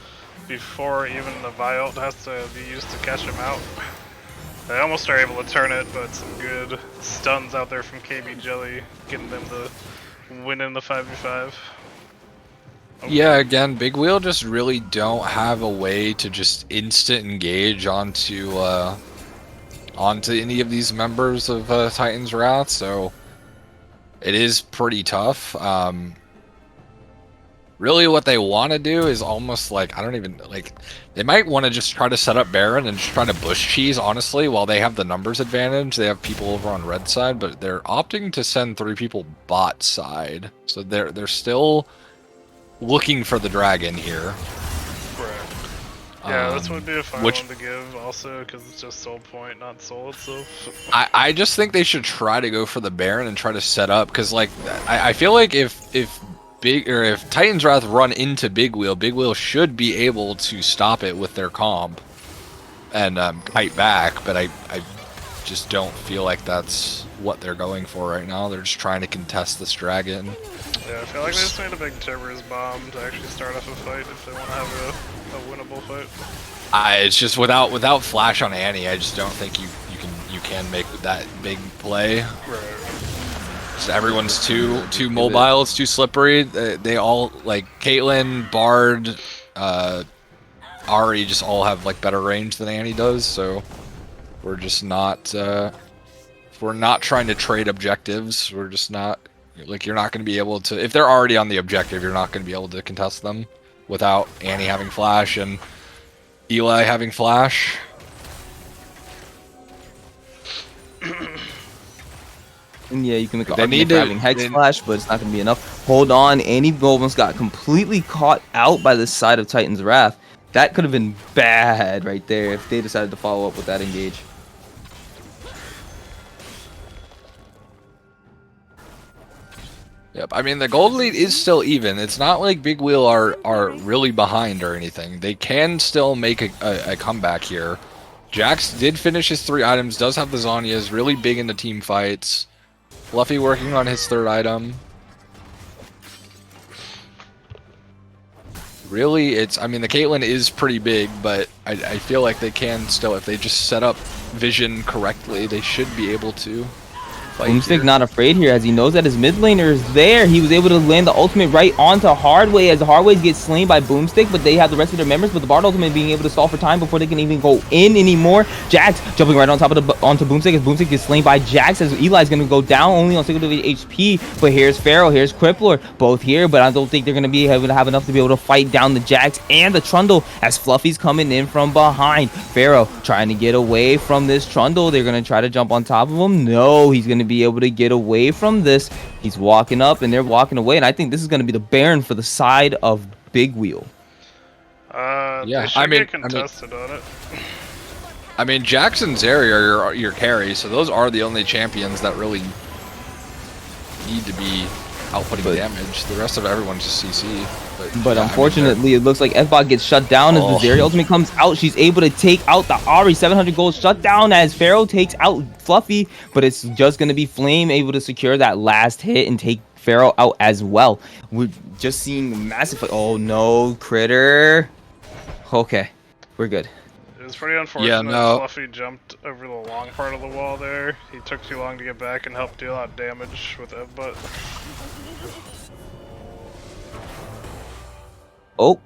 before even the Vi has to be used to catch him out. They almost are able to turn it, but some good stuns out there from KB Jelly, getting them to win in the 5v5. Okay. Yeah, again, Big Wheel just really don't have a way to just instant engage onto any of these members of Titan's Wrath, so it is pretty tough. really what they want to do is almost like, I don't even, like, they might want to just try to set up Baron and just try to bush cheese, honestly, while they have the numbers advantage. They have people over on red side, but they're opting to send 3 people bot side. So they're still looking for the dragon here. Right. Yeah, this would be a fun which- one to give also, because it's just soul point, not soul itself. I just think they should try to go for the Baron and try to set up, because like I feel like if Titan's Wrath run into Big Wheel should be able to stop it with their comp and kite back, but I just don't feel like that's what they're going for right now. They're just trying to contest this dragon. Yeah, I feel like they just need a big Tibbers bomb to actually start off a fight if they want to have a winnable fight. It's just without flash on Annie, I just don't think you can make that big play. Right. Just everyone's too mobile. It's too slippery. They all, like Caitlyn, Bard, Ari, just all have like better range than Annie does. So we're just not. We're not trying to trade objectives. We're just not. Like, you're not going to be able to. If they're already on the objective, you're not going to be able to contest them without Annie having flash and Eli having flash. And yeah, you can make an They argument need for to- having Hex Flash, but it's not going to be enough. Hold on, Annie almost got completely caught out by the side of Titan's Wrath. That could have been bad right there if they decided to follow up with that engage. Yep, I mean, the gold lead is still even. It's not like Big Wheel are really behind or anything. They can still make a comeback here. Jax did finish his 3 items, does have the Zhonya's, really big into team fights. Fluffy working on his 3rd item. Really, I mean, the Caitlyn is pretty big, but I feel like they can still, if they just set up vision correctly, they should be able to fight Boomstick here. not afraid here as he knows that his mid laner is there. He was able to land the ultimate right onto Hardway as the Hardways get slain by Boomstick, but they have the rest of their members, but the Bard ultimate being able to stall for time before they can even go in anymore. Jax jumping right on top of onto Boomstick as Boomstick gets slain by Jax as Eli's going to go down only on single digit HP, but here's Pharaoh, here's Crippler, both here, but I don't think they're going to be able to have enough to be able to fight down the Jax and the Trundle as Fluffy's coming in from behind. Pharaoh trying to get away from this Trundle. They're going to try to jump on top of him. No, he's going to be able to get away from this. He's walking up and they're walking away, and I think this is going to be the Baron for the side of Big Wheel. Yeah, they should get contested on it. I mean, Jax and Zeri are your carry, so those are the only champions that really need to be outputting damage. The rest of everyone's just CC. But yeah, unfortunately, it looks like F-Bot gets shut down as the Zeri ultimate comes out. She's able to take out the Ari. 700 gold shut down as Pharaoh takes out Fluffy, but it's just going to be Flame able to secure that last hit and take Pharaoh out as well. We're just seeing massive. Oh no, Critter. Okay, we're good. It was pretty unfortunate. Yeah, no. Fluffy jumped over the long part of the wall there. He took too long to get back and help deal out damage with Evbutt. Oh,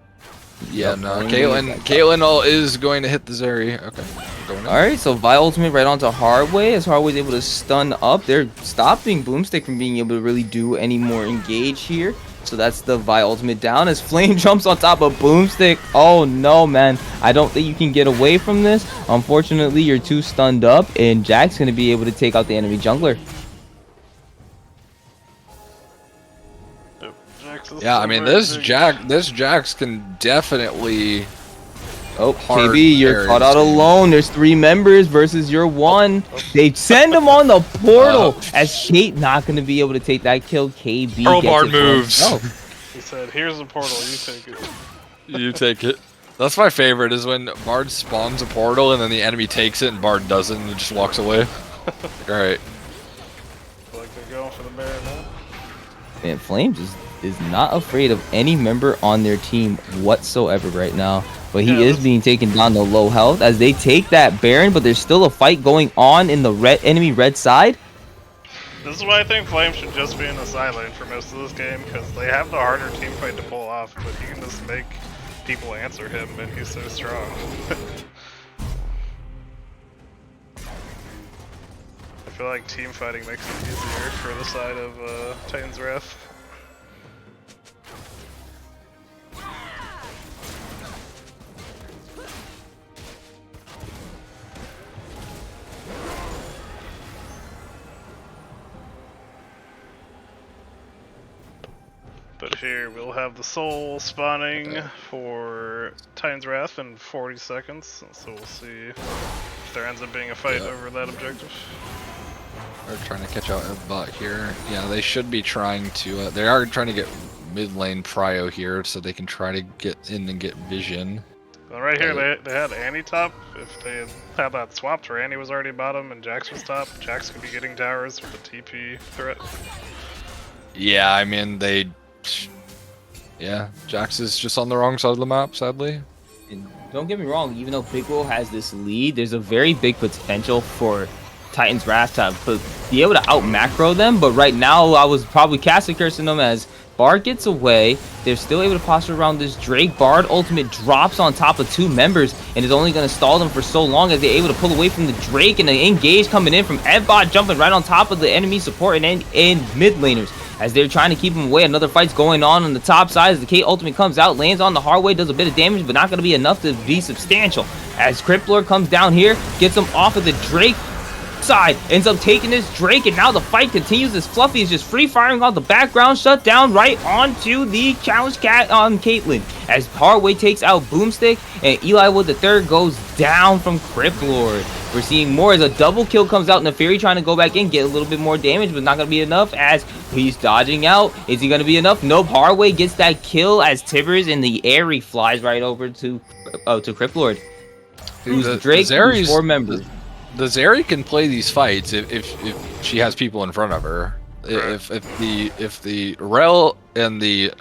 Yeah, no. Caitlyn is going to hit the Zeri. Okay. Going in. all right. So Vi ultimate right onto Hardway as Hardway's able to stun up. They're stopping Boomstick from being able to really do any more engage here. So that's the Vi ultimate down as Flame jumps on top of Boomstick. Oh no, man. I don't think you can get away from this. Unfortunately, you're too stunned up, and Jack's going to be able to take out the enemy jungler. Yeah, I mean, this Jax can definitely. Oh, Hard KB, you're carries. caught out alone. There's 3 members versus your 1. They send him on the portal as Kate not going to be able to take that kill. KB Pearl gets Bard it for moves. himself. He said, "Here's the portal. You take it." You take it. That's my favorite, is when Bard spawns a portal and then the enemy takes it and Bard doesn't and just walks away. Alright. Like they're going for the Baron now. Man, Flame just is not afraid of any member on their team whatsoever right now. But he is being taken down to low health as they take that Baron, but there's still a fight going on in the enemy red side. This is why I think Flame should just be in the side lane for most of this game, because they have the harder team fight to pull off, but he can just make people answer him, and he's so strong. I feel like team fighting makes it easier for the side of Titan's Wrath. But here we'll have the soul spawning for Titan's Wrath in 40 seconds, so we'll see if there ends up being a fight over that objective. They're trying to catch out a bot here. Yeah, they should be trying to. They are trying to get mid lane prio here, so they can try to get in and get vision. Well, right here they had Annie top. If they had that swapped where Annie was already bottom and Jax was top, Jax could be getting towers with a TP threat. Yeah, I mean yeah, Jax is just on the wrong side of the map, sadly. And don't get me wrong, even though Big Will has this lead, there's a very big potential for Titan's Wrath to be able to out macro them. But right now, I was probably casting cursing them as Bard gets away. They're still able to posture around this Drake. Bard ultimate drops on top of 2 members and is only going to stall them for so long as they're able to pull away from the Drake, and the engage coming in from Evbot jumping right on top of the enemy support and mid laners as they're trying to keep him away. Another fight's going on the top side as the K ultimate comes out, lands on the hard way, does a bit of damage, but not going to be enough to be substantial. As Crippler comes down here, gets him off of the Drake side, ends up taking this Drake, and now the fight continues as Fluffy is just free firing off the background, shut down right onto the challenge cat on Caitlyn as Hardway takes out Boomstick, and Eli Wood III goes down from Criplord. We're seeing more as a double kill comes out, Neferi trying to go back in, get a little bit more damage, but not going to be enough as he's dodging out. Is he going to be enough? Nope. Hardway gets that kill as Tibbers in the air, he flies right over to Criplord. Who's Drake, who's 4 members. The Zeri can play these fights if she has people in front of her. Right. If the Rel and the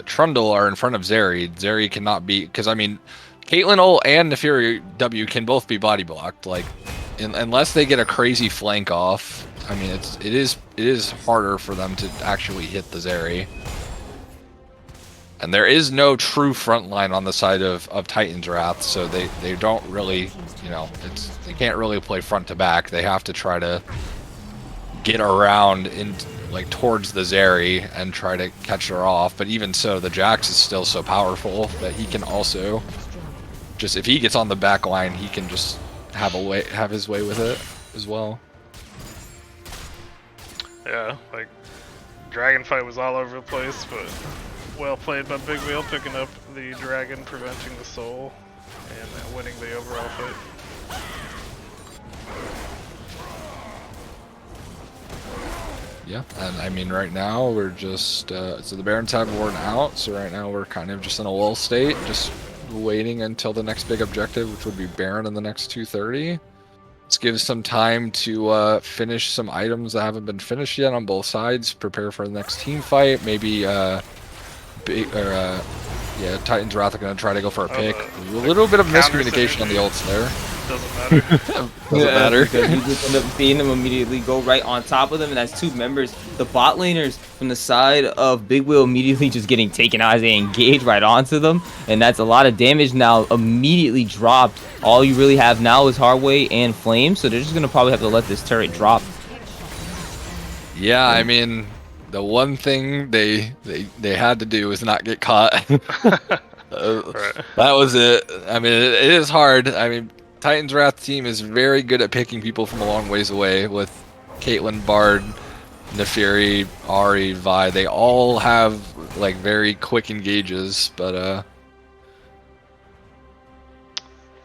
Trundle are in front of Zeri, Zeri cannot be, because I mean, Caitlyn ult and Neferi W can both be body blocked. Like, unless they get a crazy flank off, I mean, it is harder for them to actually hit the Zeri. And there is no true front line on the side of Titan's Wrath, so they don't really, you know, they can't really play front to back. They have to try to get around in like towards the Zeri and try to catch her off. But even so, the Jax is still so powerful that he can also just, if he gets on the back line, he can just have his way with it as well. Yeah, like dragon fight was all over the place, but well played by Big Wheel, picking up the dragon, preventing the soul, and winning the overall fight. Yeah, and I mean right now we're just, so the Barons have worn out, so right now we're kind of just in a lull state, just waiting until the next big objective, which would be Baron in the next 2:30. Let's give some time to finish some items that haven't been finished yet on both sides, prepare for the next team fight, maybe Titan's Wrath are going to try to go for a pick. A little bit of miscommunication on the ults there. Doesn't matter. Doesn't matter. Because you just end up seeing them immediately go right on top of them, and that's 2 members. The bot laners from the side of Big Wheel immediately just getting taken out as they engage right onto them, and that's a lot of damage now immediately dropped. All you really have now is Hardway and Flame, so they're just going to probably have to let this turret drop. Yeah, I mean, the one thing they had to do was not get caught. Right. That was it. I mean, it is hard. I mean, Titan's Wrath team is very good at picking people from a long ways away with Caitlyn, Bard, Neferi, Ahri, Vi. They all have like very quick engages, but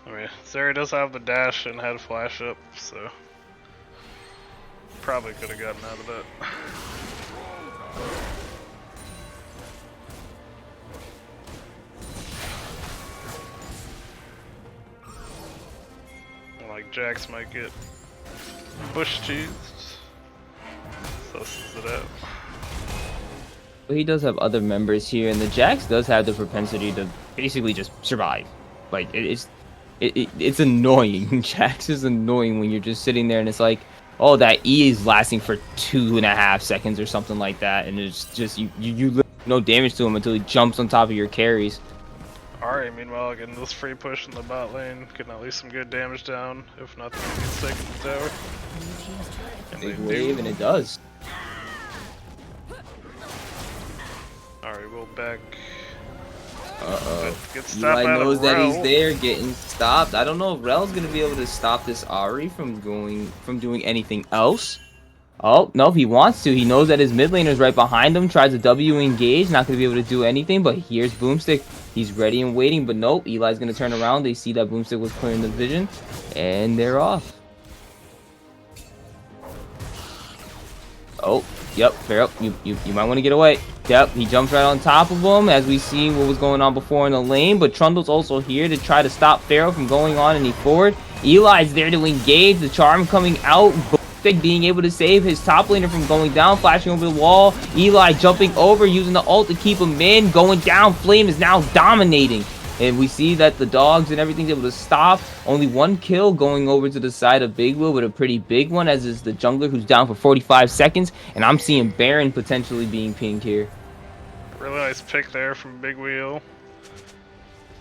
I mean, Zeri does have the dash and had flash up, so probably could have gotten out of that. Like Jax might get bush cheesed. Susses it out. But he does have other members here, and the Jax does have the propensity to basically just survive. Like, it's annoying. Jax is annoying when you're just sitting there and it's like, oh, that E is lasting for 2.5 seconds or something like that, and it's just you no damage to him until he jumps on top of your carries. Ahri, meanwhile, getting this free push in the bot lane, getting at least some good damage down, if not, then he gets taken to the tower. And Big they wave, do. and it does. Ahri will back. Uh-oh. Get stopped Eli out knows of that Rel. he's there getting stopped. I don't know if Rel's going to be able to stop this Ahri from doing anything else. Oh, no, he wants to. He knows that his mid laner is right behind him. Tries a W engage. Not going to be able to do anything, but here's Boomstick. He's ready and waiting, but nope. Eli's going to turn around. They see that Boomstick was clearing the vision, and they're off. Oh, yep, fair up. You might want to get away. Yep, he jumps right on top of him as we see what was going on before in the lane, but Trundle's also here to try to stop Pharaoh from going on any forward. Eli's there to engage. The charm coming out. Being able to save his top laner from going down, flashing over the wall. Eli jumping over, using the ult to keep him in, going down. Flame is now dominating, and we see that the dogs and everything's able to stop. Only one kill going over to the side of Big Will, but a pretty big one, as is the jungler who's down for 45 seconds, and I'm seeing Baron potentially being pinged here. Really nice pick there from Big Wheel.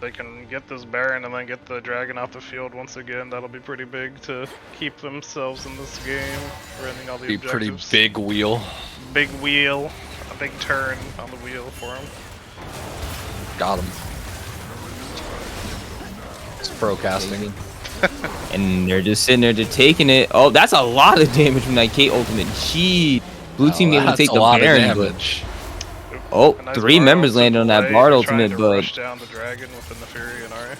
They can get this Baron and then get the Dragon off the field once again. That'll be pretty big to keep themselves in this game, running all the objectives. Pretty big wheel. Big wheel, a big turn on the wheel for him. Got him. It's pro casting. And they're just sitting there, they're taking it. Oh, that's a lot of damage from that Kate ultimate. Gee, blue team able to take the Baron, but oh, Nice 3 Bard members ult landed on that play, Bard trying ultimate, to but rush down the Dragon within the Fury and Ari.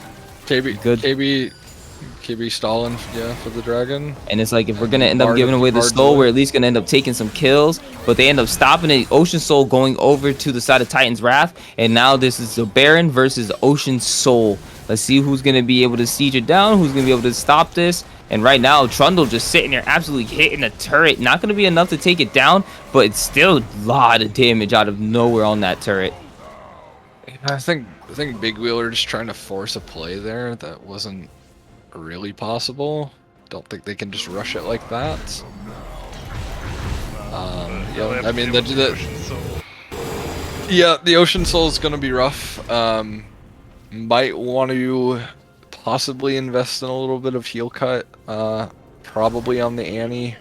KB stalling, yeah, for the Dragon. and it's like, if we're gonna end up Bard- giving away the Bard's soul, away. we're at least gonna end up taking some kills, but they end up stopping it. Ocean Soul going over to the side of Titan's Wrath, and now this is the Baron versus Ocean Soul. Let's see who's gonna be able to siege it down, who's gonna be able to stop this. And right now, Trundle just sitting there absolutely hitting the turret. Not gonna be enough to take it down, but it's still a lot of damage out of nowhere on that turret. I think Big Wheeler just trying to force a play there that wasn't really possible. Don't think they can just rush it like that. Yeah, I mean the Ocean Soul is gonna be rough. Might want to possibly invest in a little bit of heal cut. Probably on the Annie.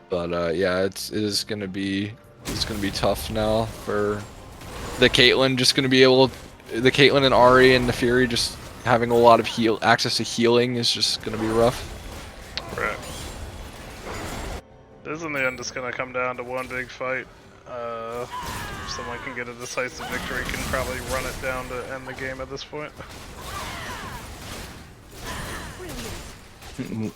But yeah, it is gonna be tough now for the Caitlyn. Just gonna be able, the Caitlyn and Ari and the Fury just having a lot of access to healing is just gonna be rough. Right. This in the end is gonna come down to one big fight. If someone can get a decisive victory, can probably run it down to end the game at this point.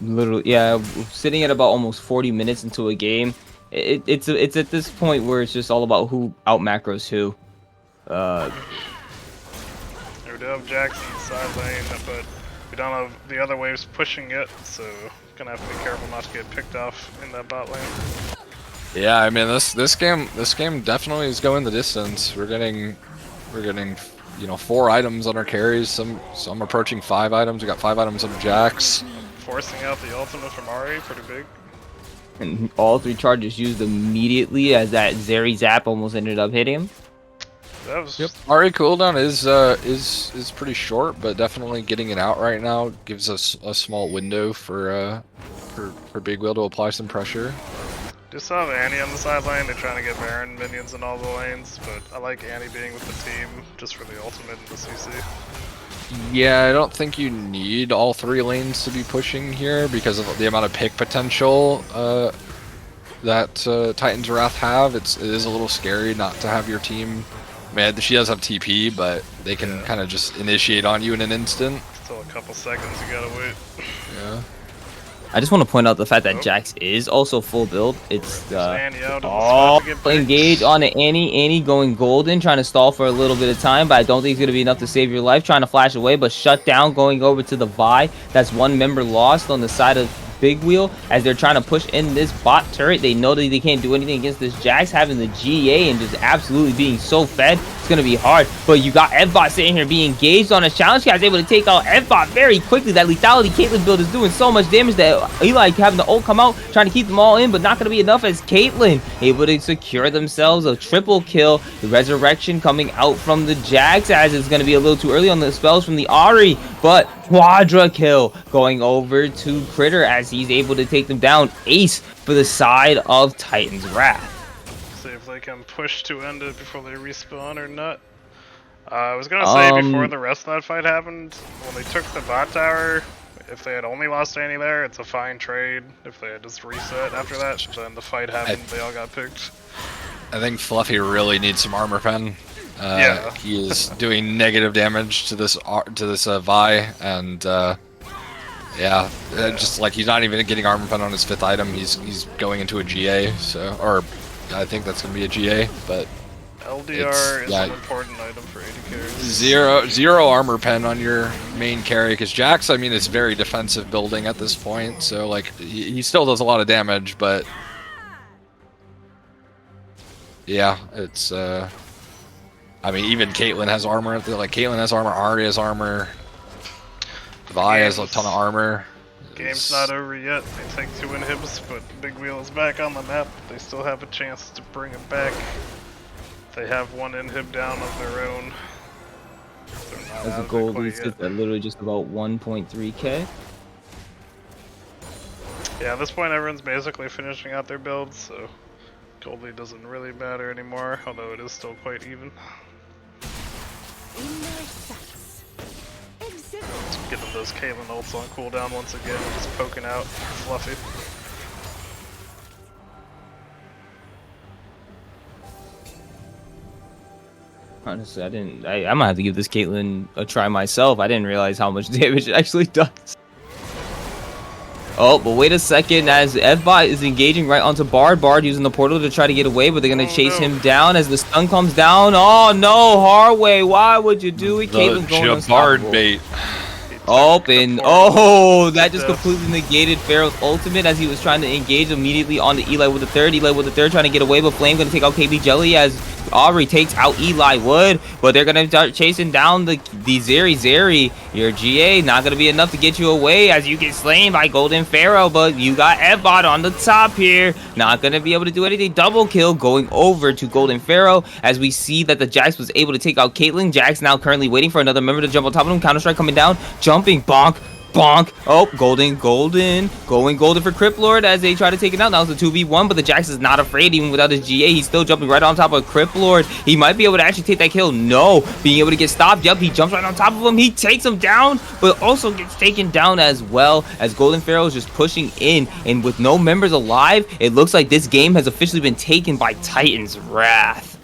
Literally, yeah, sitting at about almost 40 minutes into a game. It's at this point where it's just all about who out macros who. We do have Jackson side lane, but we don't have the other waves pushing it, so gonna have to be careful not to get picked off in that bot lane. Yeah, I mean this game definitely is going the distance. We're getting 4 items on our carries. Some approaching 5 items. We got 5 items on Jax. Forcing out the ultimate from Ari, pretty big. And all 3 charges used immediately as that Zeri Zap almost ended up hitting him. That was Yep. Ari cooldown is pretty short, but definitely getting it out right now gives us a small window for Big Wheel to apply some pressure. just have Annie on the side lane. They're trying to get Baron minions in all the lanes, but I like Annie being with the team just for the ultimate and the CC. Yeah, I don't think you need all 3 lanes to be pushing here because of the amount of pick potential that Titan's Wrath have. It is a little scary not to have your team. I mean, she does have TP, but they can kind of just initiate on you in an instant. Still a couple seconds, you gotta wait. Yeah. I just want to point out the fact that Jax is also full build. It's Annie out in the all spot to get picked. engage on the Annie going golden, trying to stall for a little bit of time, but I don't think it's going to be enough to save your life. Trying to flash away, but shut down going over to the Vi. That's 1 member lost on the side of Big Wheel as they're trying to push in this bot turret. They know that they can't do anything against this Jax having the GA and just absolutely being so fed. It's going to be hard, but you got Evbot sitting here being engaged on a challenge. Guy's able to take out Evbot very quickly. That lethality Caitlyn build is doing so much damage that Eli having the ult come out, trying to keep them all in, but not going to be enough as Caitlyn able to secure themselves a triple kill. The resurrection coming out from the Jax as it's going to be a little too early on the spells from the Ari, but quadra kill going over to Critter as he's able to take them down. Ace for the side of Titan's Wrath. See if they can push to end it before they respawn or not. I was gonna say before the rest of that fight happened, when they took the bot tower, if they had only lost Annie there, it's a fine trade. If they had just reset after that, then the fight happened, they all got picked. I think Fluffy really needs some armor pen. Yeah. He is doing negative damage to this Vi, and just like he's not even getting armor pen on his 5th item. He's going into a GA, so or I think that's gonna be a GA, but LDR is an important item for AD carries. Zero armor pen on your main carry, because Jax, I mean, it's very defensive building at this point, so like he still does a lot of damage, but yeah, it's I mean, even Caitlyn has armor. Like Caitlyn has armor, Ahri has armor, Vi has a ton of armor. Game's not over yet. They take 2 inhibs, but Big Wheel is back on the map. They still have a chance to bring him back. They have 1 inhib down of their own. As a goal lead sits at literally just about 1.3k. Yeah, at this point everyone's basically finishing out their builds, so gold lead doesn't really matter anymore, although it is still quite even. Getting those Caitlyn ults on cooldown once again, just poking out Fluffy. Honestly, I'm gonna have to give this Caitlyn a try myself. I didn't realize how much damage it actually does. Oh, but wait a second, as F-Bot is engaging right onto Bard. Bard using the portal to try to get away, but they're gonna chase him down as the stun comes down. Oh no, Harway, why would you do it? Caitlyn's going Bard bait. Open. Oh, that just completely negated Pharaoh's ultimate as he was trying to engage immediately on the Eli with the 3rd. Eli with the 3rd trying to get away, but Flame going to take out KB Jelly as Aubrey takes out Eli Wood. But they're going to start chasing down the Zeri. Zeri, your GA, not going to be enough to get you away as you get slain by Golden Pharaoh. But you got F-Bot on the top here. Not going to be able to do anything. Double kill going over to Golden Pharaoh as we see that the Jax was able to take out Caitlyn. Jax now currently waiting for another member to jump on top of him. Counter-Strike coming down. Jumping, bonk, bonk. Oh, golden, going golden for Crypt Lord as they try to take it out. Now it's a 2v1, but the Jax is not afraid even without his GA. He's still jumping right on top of Crypt Lord. He might be able to actually take that kill. No, being able to get stopped. Yep, he jumps right on top of him. He takes him down, but also gets taken down as well as Golden Pharaoh is just pushing in. And with no members alive, it looks like this game has officially been taken by Titan's Wrath.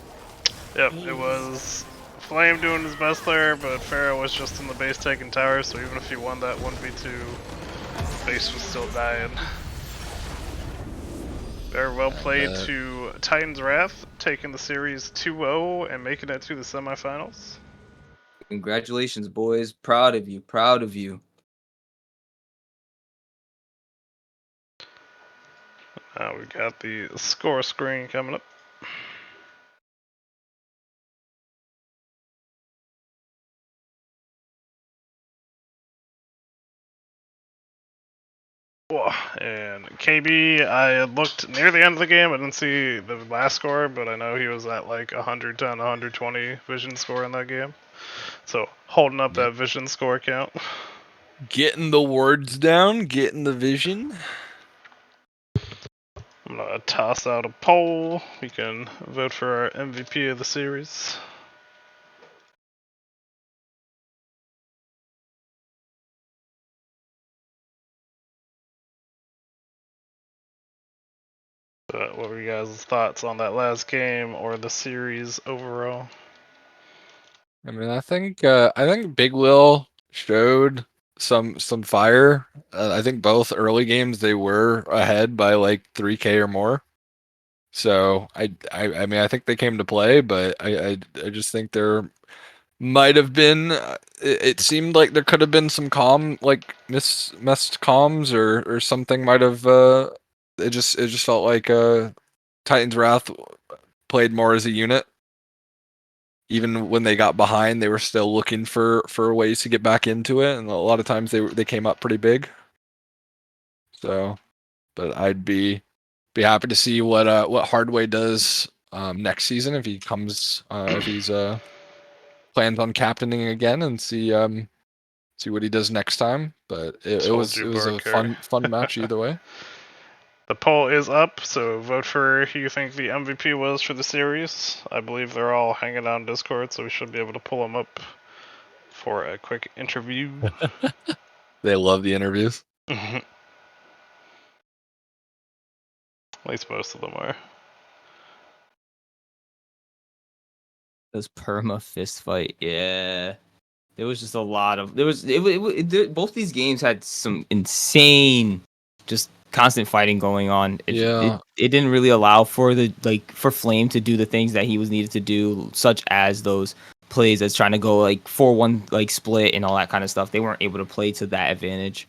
Yep, it was Flame doing his best there, but Pharaoh was just in the base taking tower, so even if he won that 1v2, base was still dying. Very well played to Titan's Wrath, taking the series 2-0 and making it to the semifinals. Congratulations, boys. Proud of you. Proud of you. Now we got the score screen coming up. And KB, I had looked near the end of the game. I didn't see the last score, but I know he was at like 110, 120 vision score in that game. So holding up that vision score count. Getting the words down, getting the vision. I'm gonna toss out a poll. We can vote for our MVP of the series. What were you guys' thoughts on that last game or the series overall? I mean, I think Big Will showed some fire. I think both early games they were ahead by like 3K or more. So I mean, I think they came to play, but I just think there might have been. It seemed like there could have been some missed comms or something might have. It just felt like Titan's Wrath played more as a unit. Even when they got behind, they were still looking for ways to get back into it, and a lot of times they came up pretty big. So, but I'd be happy to see what Hardway does next season if he comes if he's plans on captaining again, and see what he does next time. But it was a fun match either way. The poll is up, so vote for who you think the MVP was for the series. I believe they're all hanging out on Discord, so we should be able to pull them up for a quick interview. They love the interviews. At least most of them are. This perma fist fight, yeah. There was just a lot of both these games had some insane, just constant fighting going on. It didn't really allow for for Flame to do the things that he was needed to do, such as those plays that's trying to go like 4-1 like split and all that kind of stuff. They weren't able to play to that advantage.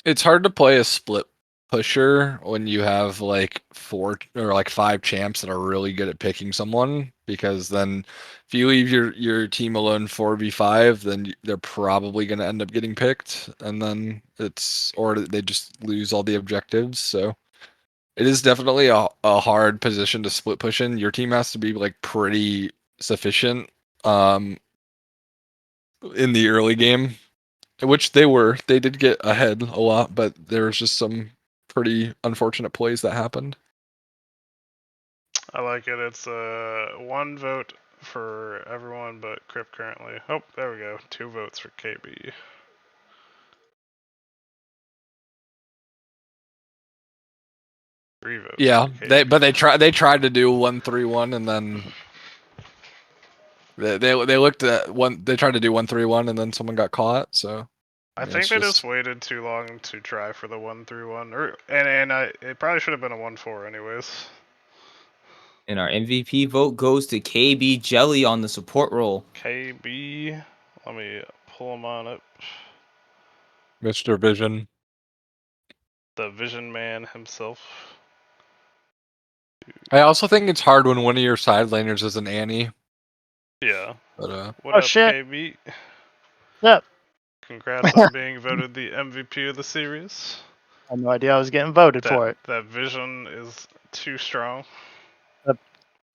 It's hard to play a split pusher when you have like 4 or like 5 champs that are really good at picking someone, because then if you leave your team alone 4v5, then they're probably going to end up getting picked, and then or they just lose all the objectives. So it is definitely a hard position to split push in. Your team has to be like pretty sufficient in the early game, which they were. They did get ahead a lot, but there was just some pretty unfortunate plays that happened. I like it. It's 1 vote for everyone but Crip currently. Oh, there we go. 2 votes for KB. Three votes. Yeah, for KB. they tried to do 1-3-1, and then they looked at one. They tried to do 1-3-1, and then someone got caught. So I think they just waited too long to try for the 1-3-1, it probably should have been a 1-4 anyways. And our MVP vote goes to KB Jelly on the support role. KB, let me pull him on up. Mr. Vision. The Vision Man himself. I also think it's hard when one of your side laners is an Annie. Yeah. But What Oh, up, shit. KB? Yep. Congrats on being voted the MVP of the series. I had no idea I was getting voted for it. That Vision is too strong.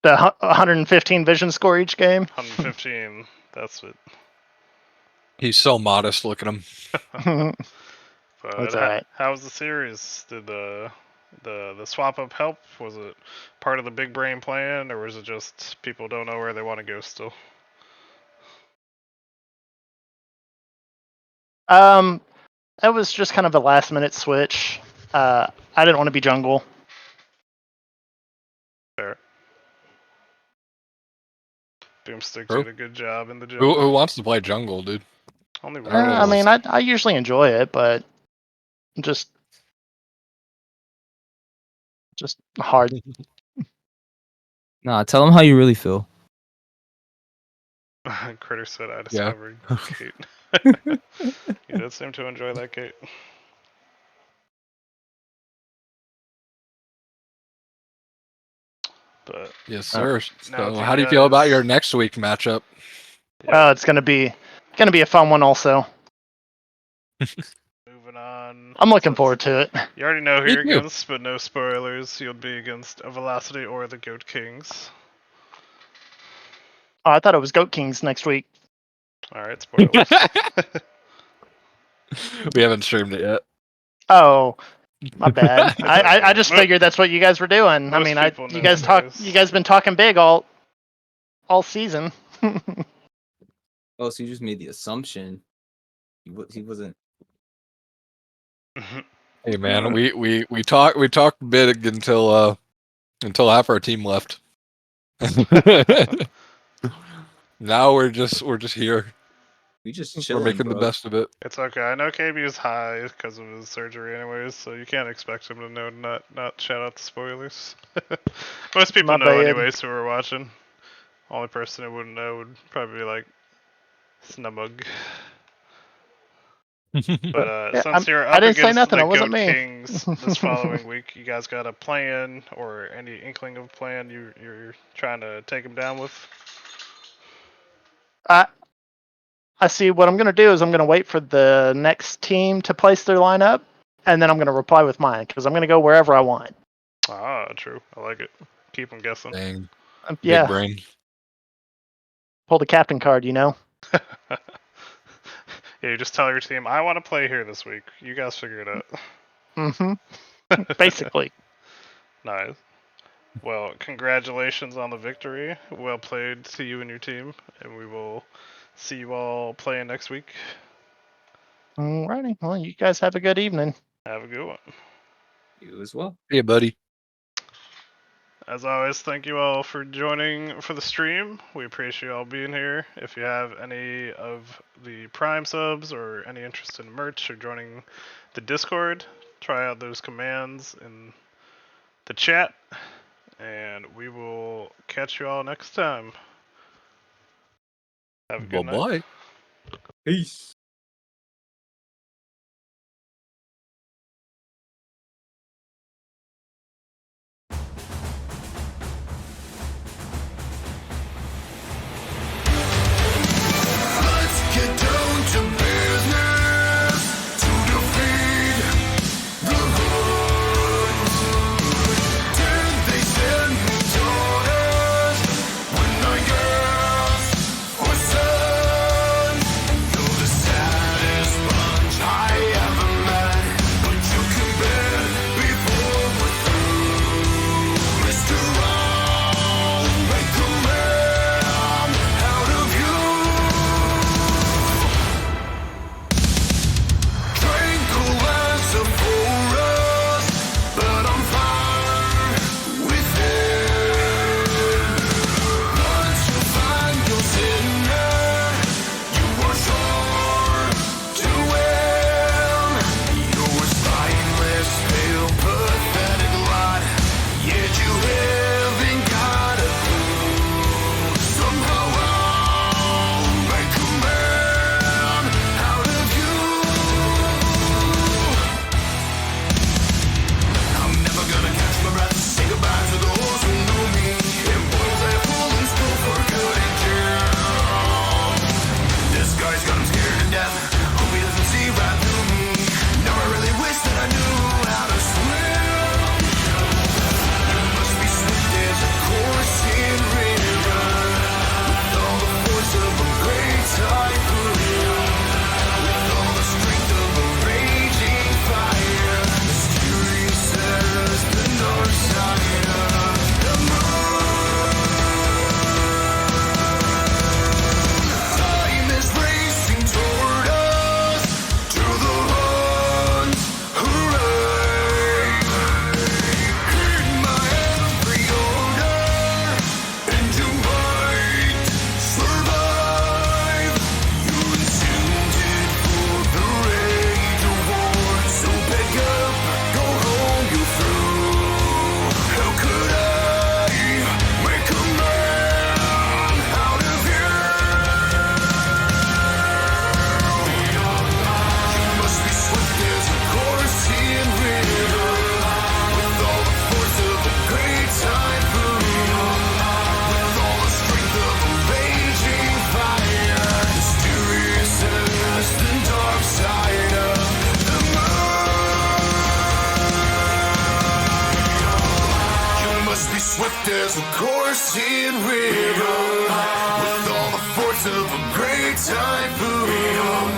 The 115 vision score each game. 115. That's it. he's so modest. Look at him. But That's alright. how was the series? Did the swap up help? Was it part of the big brain plan, or was it just people don't know where they want to go still? That was just kind of a last minute switch. I didn't want to be jungle. Fair. Boomstick Who? did a good job in the jungle. Who wants to play jungle, dude? Only I don't know. I mean, I usually enjoy it, but just hard. Nah, tell them how you really feel. Critter said I Yeah. discovered Kate. You did seem to enjoy that, Kate. But Yes, sir. Now So if you how do you feel about guys- your next week matchup? Well, it's gonna be a fun one also. moving on. I'm looking forward to it. You already know who Me you're too. against, but no spoilers. You'll be against a Velocity or the Goat Kings. Oh, I thought it was Goat Kings next week. Alright, spoilers. We haven't streamed it yet. Oh, my bad. It's I okay. just figured that's what you guys were doing. I Most mean, people you know guys anyways. you guys been talking big all season. Oh, so you just made the assumption he wasn't. Hey man, we talked big until half our team left. Now we're just here. We just We're chilling, making the bro. best of it. It's okay. I know KB is high because of his surgery, anyways, so you can't expect him to know not shout out the spoilers. Most people My know, bad. anyways, who are watching. Only person who wouldn't know would probably be like Snumug. But Yeah, since you're I up didn't say against nothing, the it wasn't Goat me. Kings this following week, you guys got a plan or any inkling of a plan you're trying to take him down with? I see. What I'm gonna do is I'm gonna wait for the next team to place their lineup, and then I'm gonna reply with mine because I'm gonna go wherever I want. Ah, true. I like it. Keep them guessing. Dang, big Yeah, brain. pull the captain card. You know. Yeah, you just tell your team, I want to play here this week. You guys figure it out. Basically. Nice. Well, congratulations on the victory. Well played to you and your team, and we will see you all playing next week. Alrighty. Well, you guys have a good evening. Have a good one. You as well. Hey, buddy. As always, thank you all for joining for the stream. We appreciate you all being here. If you have any of the Prime subs or any interest in merch or joining the Discord, try out those commands in the chat, and we will catch you all next time. Have a good night. Bye-bye. Peace. Let's get down to business to defeat the hoods. Did they send me daughters when I guess or son? You're the saddest bunch I ever met, but you can bet before we're through. Mr. Wrong, make a man out of you. Tranquil as a forest, but I'm fine with it. Once you find your sinner, you are sure to win. You're a spineless, pale, pathetic lot, yet you haven't got a clue. Somehow I'll make a man out of you. I'm never gonna catch my breath. Say goodbye to those who know me. And boys that fall in school for good and true. This guy's got him scared to death. Hope he doesn't see right through me. Now I really wish that I knew how to swim. You must be swift as a coursing river, with all the force of a great typhoon, with all the strength of a raging fire, mysterious as the north side of the moon. Time is racing toward us, to the ones who reign. Heed my every order, and you might survive. You're intended for the rage of war, so pick up, go home, you through. How could I make a man out of you? You must be swift as a coursing river, with all the force of a great typhoon, with all the strength of a raging fire, mysterious as the dark side of the moon. You must be swift as a coursing river, with all the force of a great typhoon,